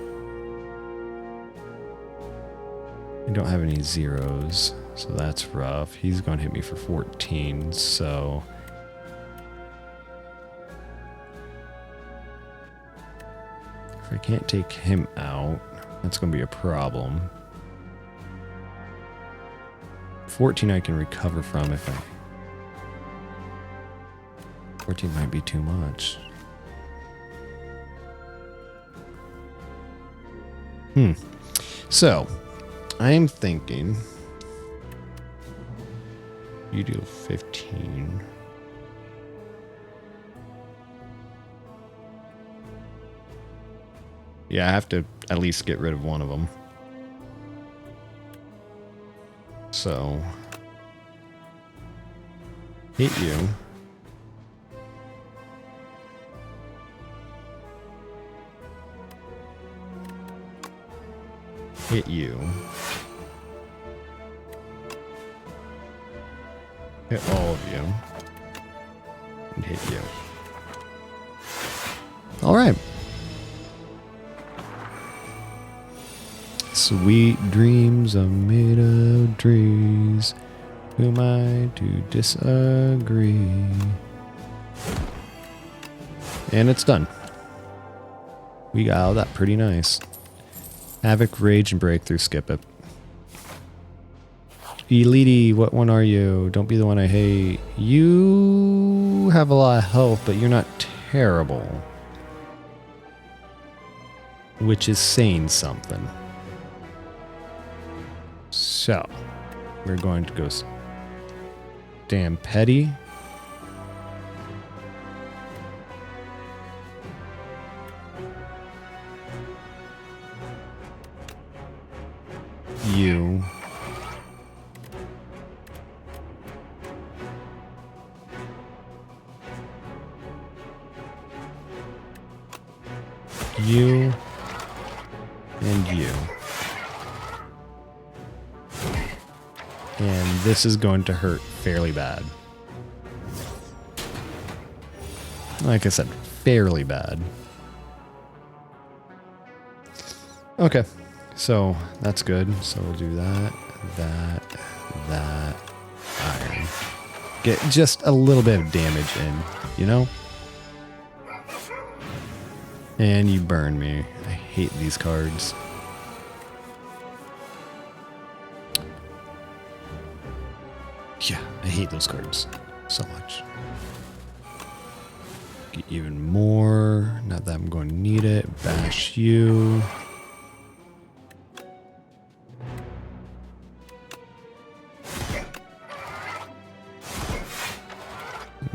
I don't have any zeros, so that's rough. He's going to hit me for 14, so... if I can't take him out, that's going to be a problem. 14 I can recover from if I... 14 might be too much. So, I'm thinking... you do 15. Yeah, I have to at least get rid of one of them. So, hit you. Hit you. Hit all of you. And hit you. Alright. Sweet dreams are made of trees. Who am I to disagree? And it's done. We got all that pretty nice. Havoc, Rage, and Breakthrough. Skip it. Elite, what one are you? Don't be the one I hate. You have a lot of health, but you're not terrible. Which is saying something. So, we're going to go damn petty. You. You. And you. And this is going to hurt fairly bad. Like I said, fairly bad. Okay. So, that's good. So we'll do that, iron. Get just a little bit of damage in, you know? And you burn me. I hate these cards. Yeah, I hate those cards so much. Get even more. Not that I'm going to need it. Bash you.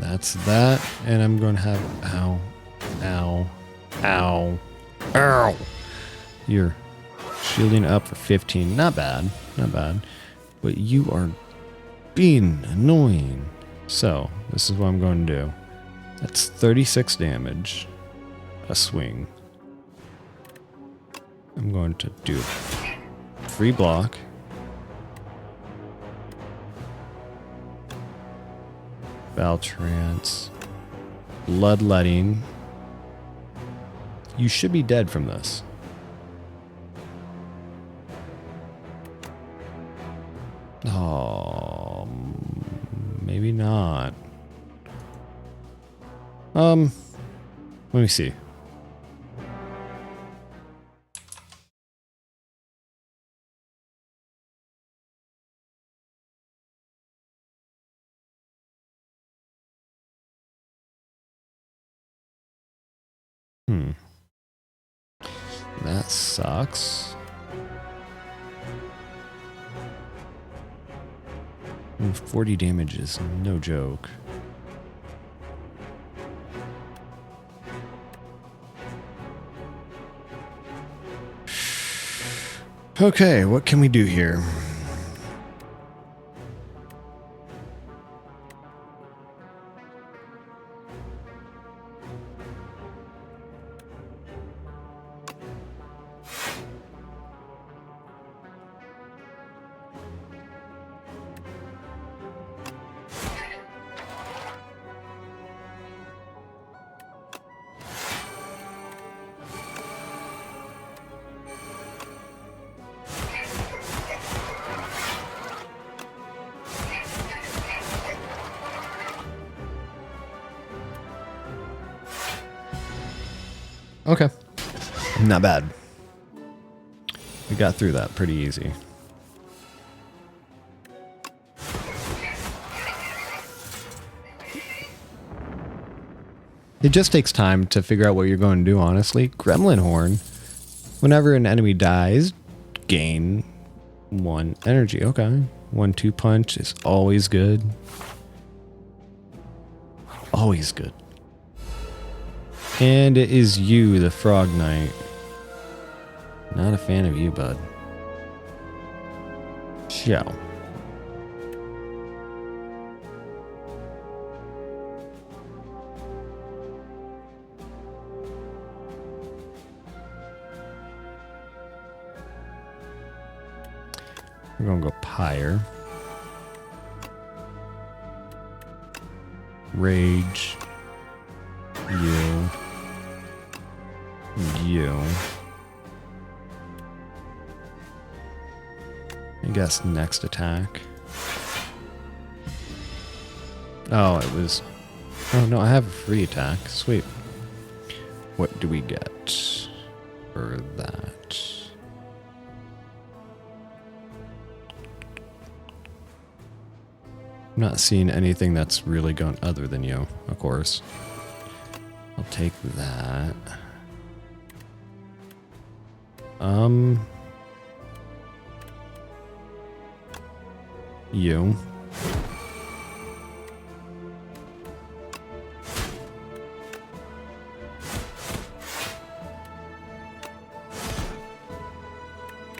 That's that. And I'm going to have... Ow. Ow. Ow. Ow. You're shielding up for 15. Not bad. Not bad. But you are being annoying. So, this is what I'm going to do. That's 36 damage. A swing. I'm going to do free block. Valtrance. Bloodletting. You should be dead from this. Oh, maybe not. Let me see. That sucks. Ooh, 40 damage is no joke. Okay, what can we do here? Okay. Not bad. We got through that pretty easy. It just takes time to figure out what you're going to do, honestly. Gremlin Horn. Whenever an enemy dies, gain 1 energy. Okay. 1-2 punch is always good. Always good. And it is you, the Frog Knight. Not a fan of you, bud. Ciao. We're gonna go Pyre. Rage. You. I guess next attack. Oh, it was... Oh, no, I have a free attack. Sweet. What do we get for that? I'm not seeing anything that's really going other than you, of course. I'll take that. You.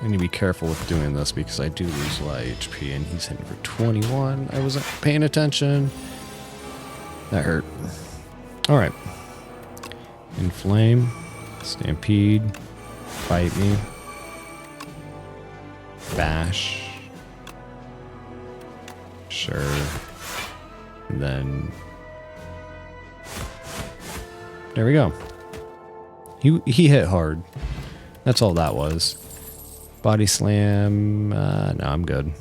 I need to be careful with doing this because I do lose a lot of HP and he's hitting for 21. I wasn't paying attention. That hurt. Alright. Inflame. Stampede. Bite me. Bash. Sure. And then... There we go. He hit hard. That's all that was. Body Slam, no, I'm good.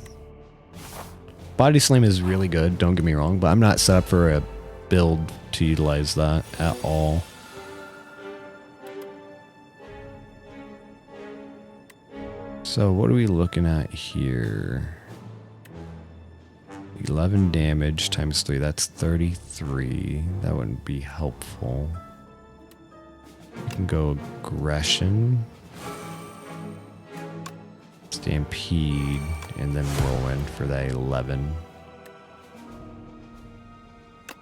Body Slam is really good, don't get me wrong, but I'm not set up for a build to utilize that at all. So what are we looking at here? 11 damage times 3, that's 33. That wouldn't be helpful. We can go Aggression. Stampede, and then Whirlwind for that 11.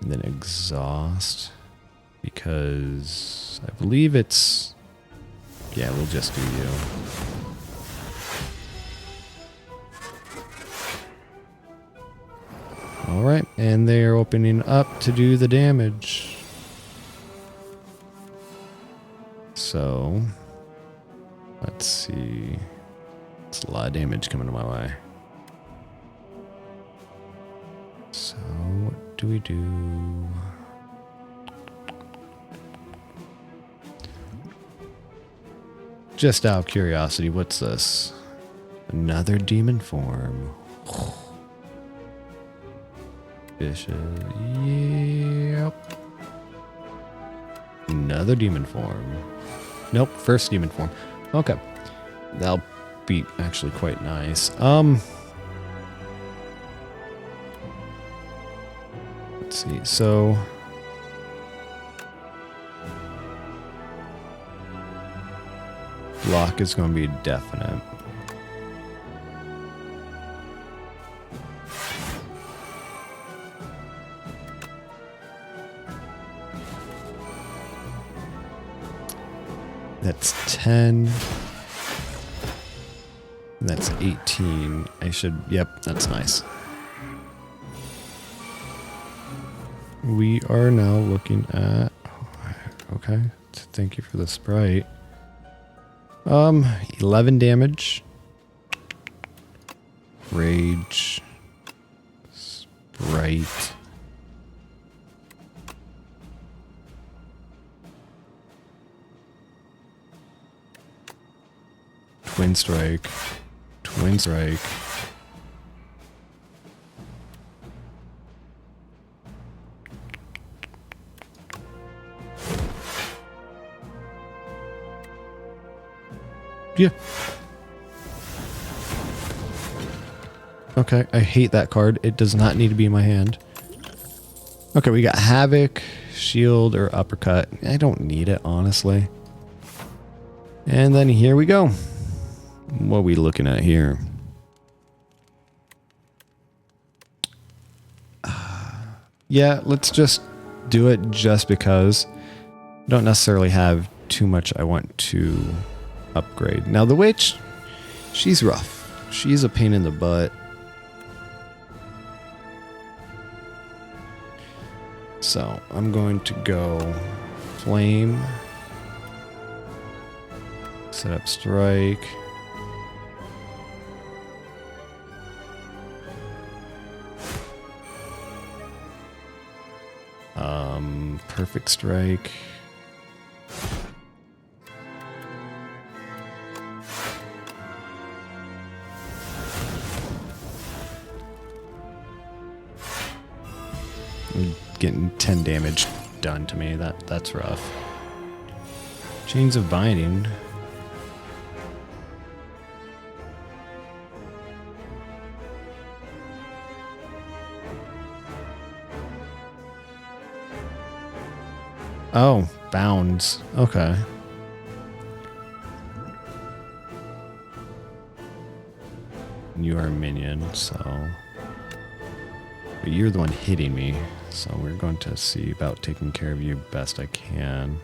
And then Exhaust, because I believe it's... Yeah, we'll just do you. Alright, and they're opening up to do the damage. So, let's see... It's a lot of damage coming to my way. So, what do we do? Just out of curiosity, what's this? Another demon form. Vicious. Yep. Another demon form. Nope, first demon form. Okay. That'll be actually quite nice. Let's see. So Block is going to be definite. That's 10. That's 18. I should, yep, that's nice. We are now looking at, okay, thank you for the Sprite. 11 damage. Rage. Sprite. Twin Strike. Twin Strike. Yeah. Okay, I hate that card. It does not need to be in my hand. Okay, we got Havoc, Shield, or Uppercut. I don't need it, honestly. And then here we go. What are we looking at here? Yeah, let's just do it just because. Don't necessarily have too much I want to upgrade. Now the witch, she's rough. She's a pain in the butt. So I'm going to go flame, set up strike. Perfect strike. Getting 10 damage done to me. That's rough. Chains of Binding. Oh, bounds. Okay. You are a minion, so... But you're the one hitting me, so we're going to see about taking care of you best I can.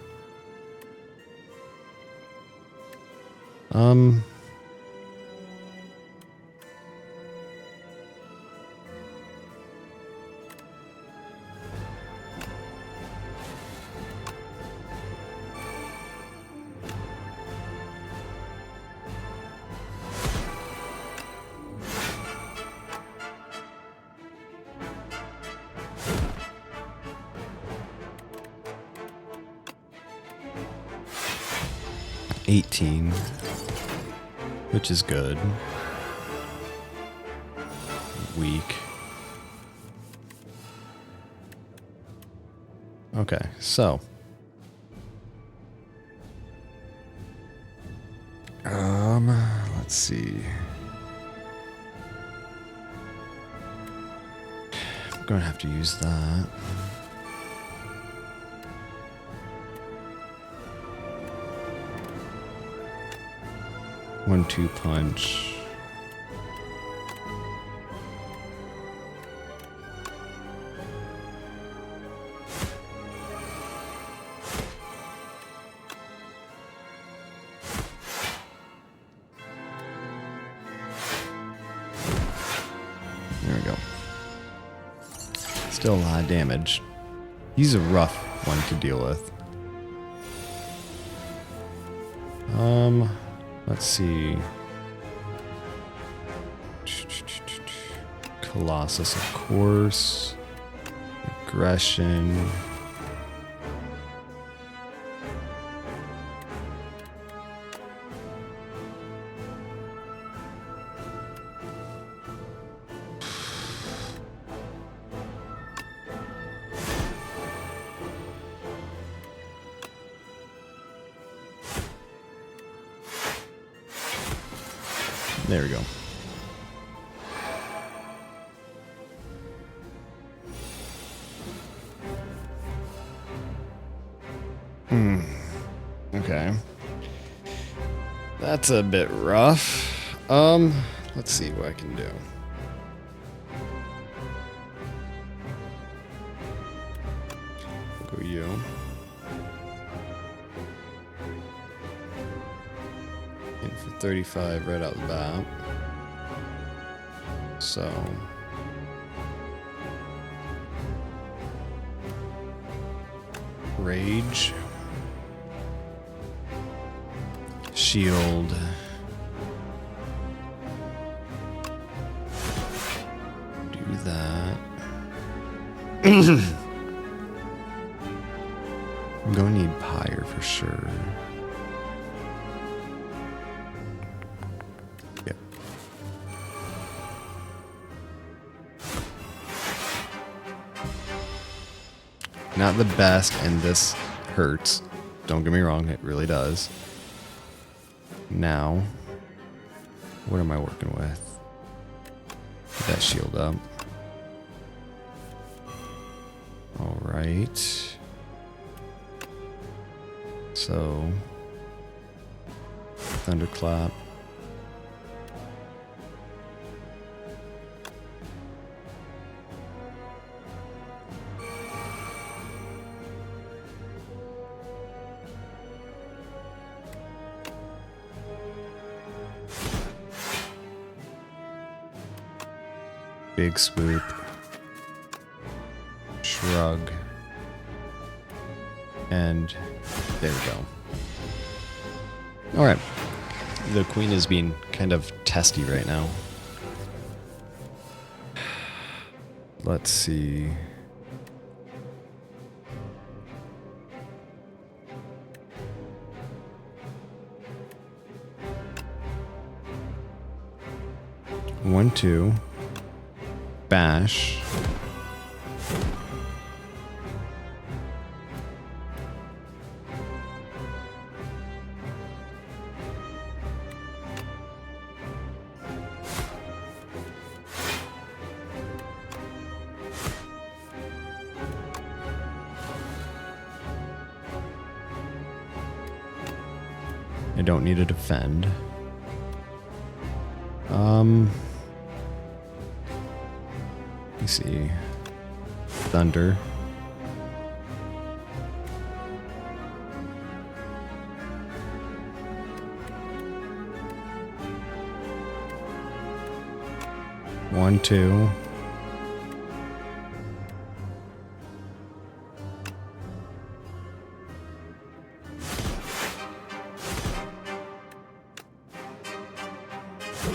18, which is good. Weak. Okay, so let's see. I'm gonna have to use that. One-two punch. There we go. Still a lot of damage. He's a rough one to deal with. Let's see. Colossus, of course. Aggression. There we go. Okay. That's a bit rough. Let's see what I can do. Go you. In for 35 right out the bat. So rage. Shield. Do that. I'm gonna need Pyre for sure. Yep. Not the best, and this hurts. Don't get me wrong, it really does. Now, what am I working with? Get that shield up. All right. So, thunderclap. Big swoop. Shrug. And there we go. Alright. The queen is being kind of testy right now. Let's see. One, two. Bash. I don't need to defend. Let me see. Thunder. One, two.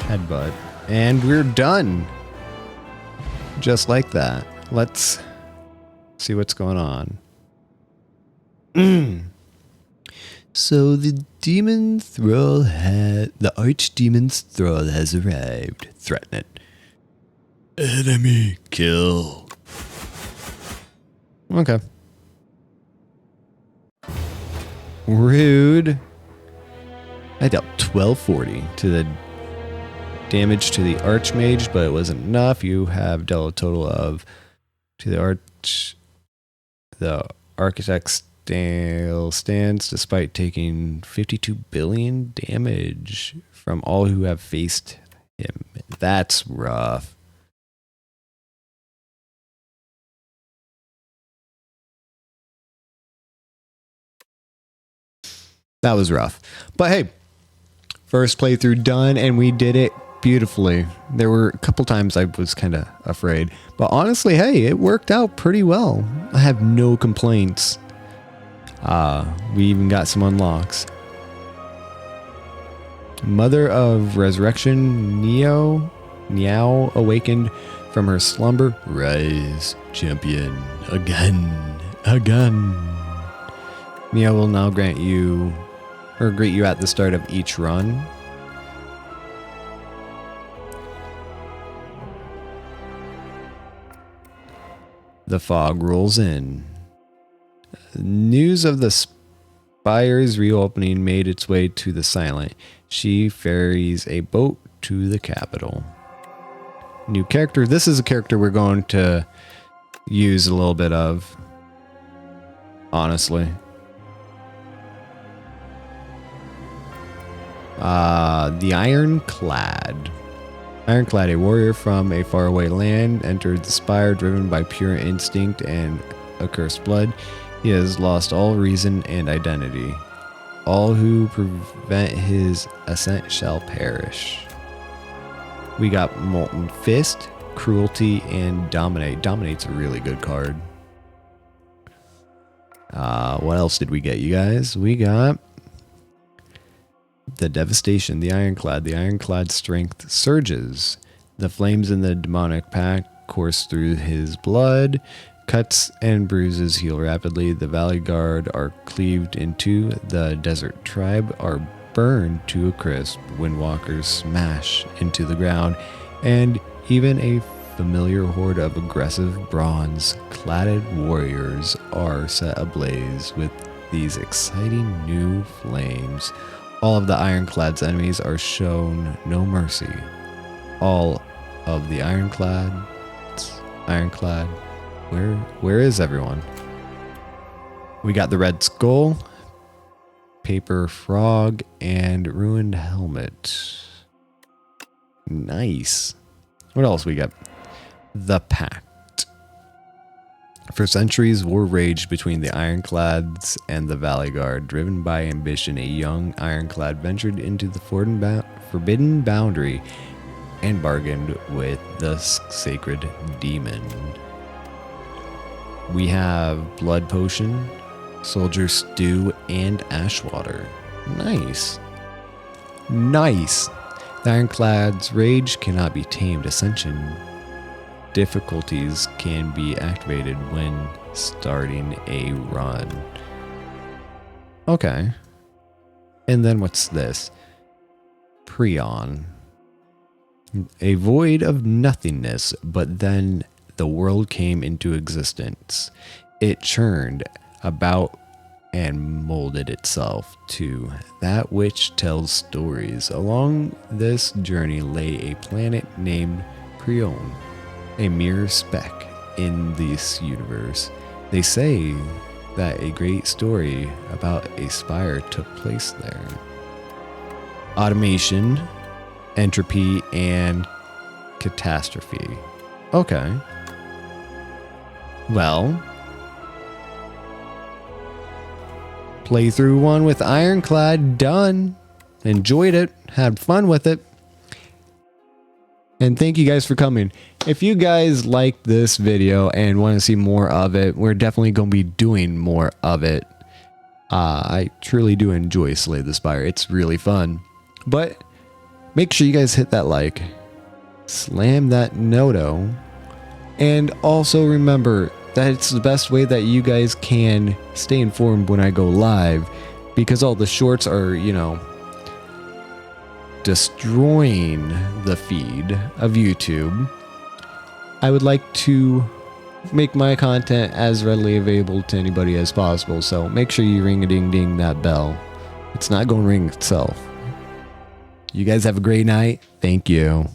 Headbutt. And we're done. Just like that. Let's see what's going on. So the demon thrall the archdemon's thrall has arrived. Threaten it. Enemy kill. Okay. Rude. I dealt 1240 to the damage to the Archmage, but it wasn't enough. You have dealt a total of to the Architect still stands despite taking 52 billion damage from all who have faced him. That's rough. That was rough. But hey, first playthrough done, and we did it beautifully. There were a couple times I was kind of afraid, but honestly, hey, it worked out pretty well. I have no complaints. We even got some unlocks. Mother of Resurrection, Niao awakened from her slumber. Rise, champion, again. Niao will now greet you at the start of each run. The fog rolls in. News of the Spire's reopening made its way to the Silent. She ferries a boat to the capital. New character. This is a character we're going to use a little bit of. Honestly. The Ironclad. Ironclad, a warrior from a faraway land, entered the spire driven by pure instinct and accursed blood. He has lost all reason and identity. All who prevent his ascent shall perish. We got Molten Fist, Cruelty, and Dominate. Dominate's a really good card. What else did we get, you guys? We got the Devastation, the Ironclad. The Ironclad's strength surges. The flames in the demonic pack course through his blood. Cuts and bruises heal rapidly. The Valley Guard are cleaved in two. The Desert Tribe are burned to a crisp. Windwalkers smash into the ground. And even a familiar horde of aggressive bronze-cladded warriors are set ablaze with these exciting new flames. All of the Ironclad's enemies are shown no mercy. All of the Ironclad. Where is everyone? We got the Red Skull, Paper Frog, and Ruined Helmet. Nice. What else we got? The Pact. For centuries, war raged between the Ironclads and the Valley Guard. Driven by ambition, a young Ironclad ventured into the forbidden boundary and bargained with the sacred demon. We have Blood Potion, Soldier Stew, and Ashwater. Nice. Nice. The Ironclad's rage cannot be tamed. Ascension difficulties can be activated when starting a run. Okay. And then what's this? Prion. A void of nothingness, but then the world came into existence. It churned about and molded itself to that which tells stories. Along this journey lay a planet named Prion, a mere speck in this universe. They say that a great story about a spire took place there. Automation, entropy, and catastrophe. Okay. Well, playthrough 1 with Ironclad done. Enjoyed it. Had fun with it. And thank you guys for coming. If you guys like this video and want to see more of it, we're definitely going to be doing more of it. I truly do enjoy Slay the Spire. It's really fun. But make sure you guys hit that like. Slam that noto. And also remember that it's the best way that you guys can stay informed when I go live. Because all the shorts are, you know, destroying the feed of YouTube. I would like to make my content as readily available to anybody as possible, so make sure you ring-a-ding-ding that bell. It's not going to ring itself. You guys have a great night. Thank you.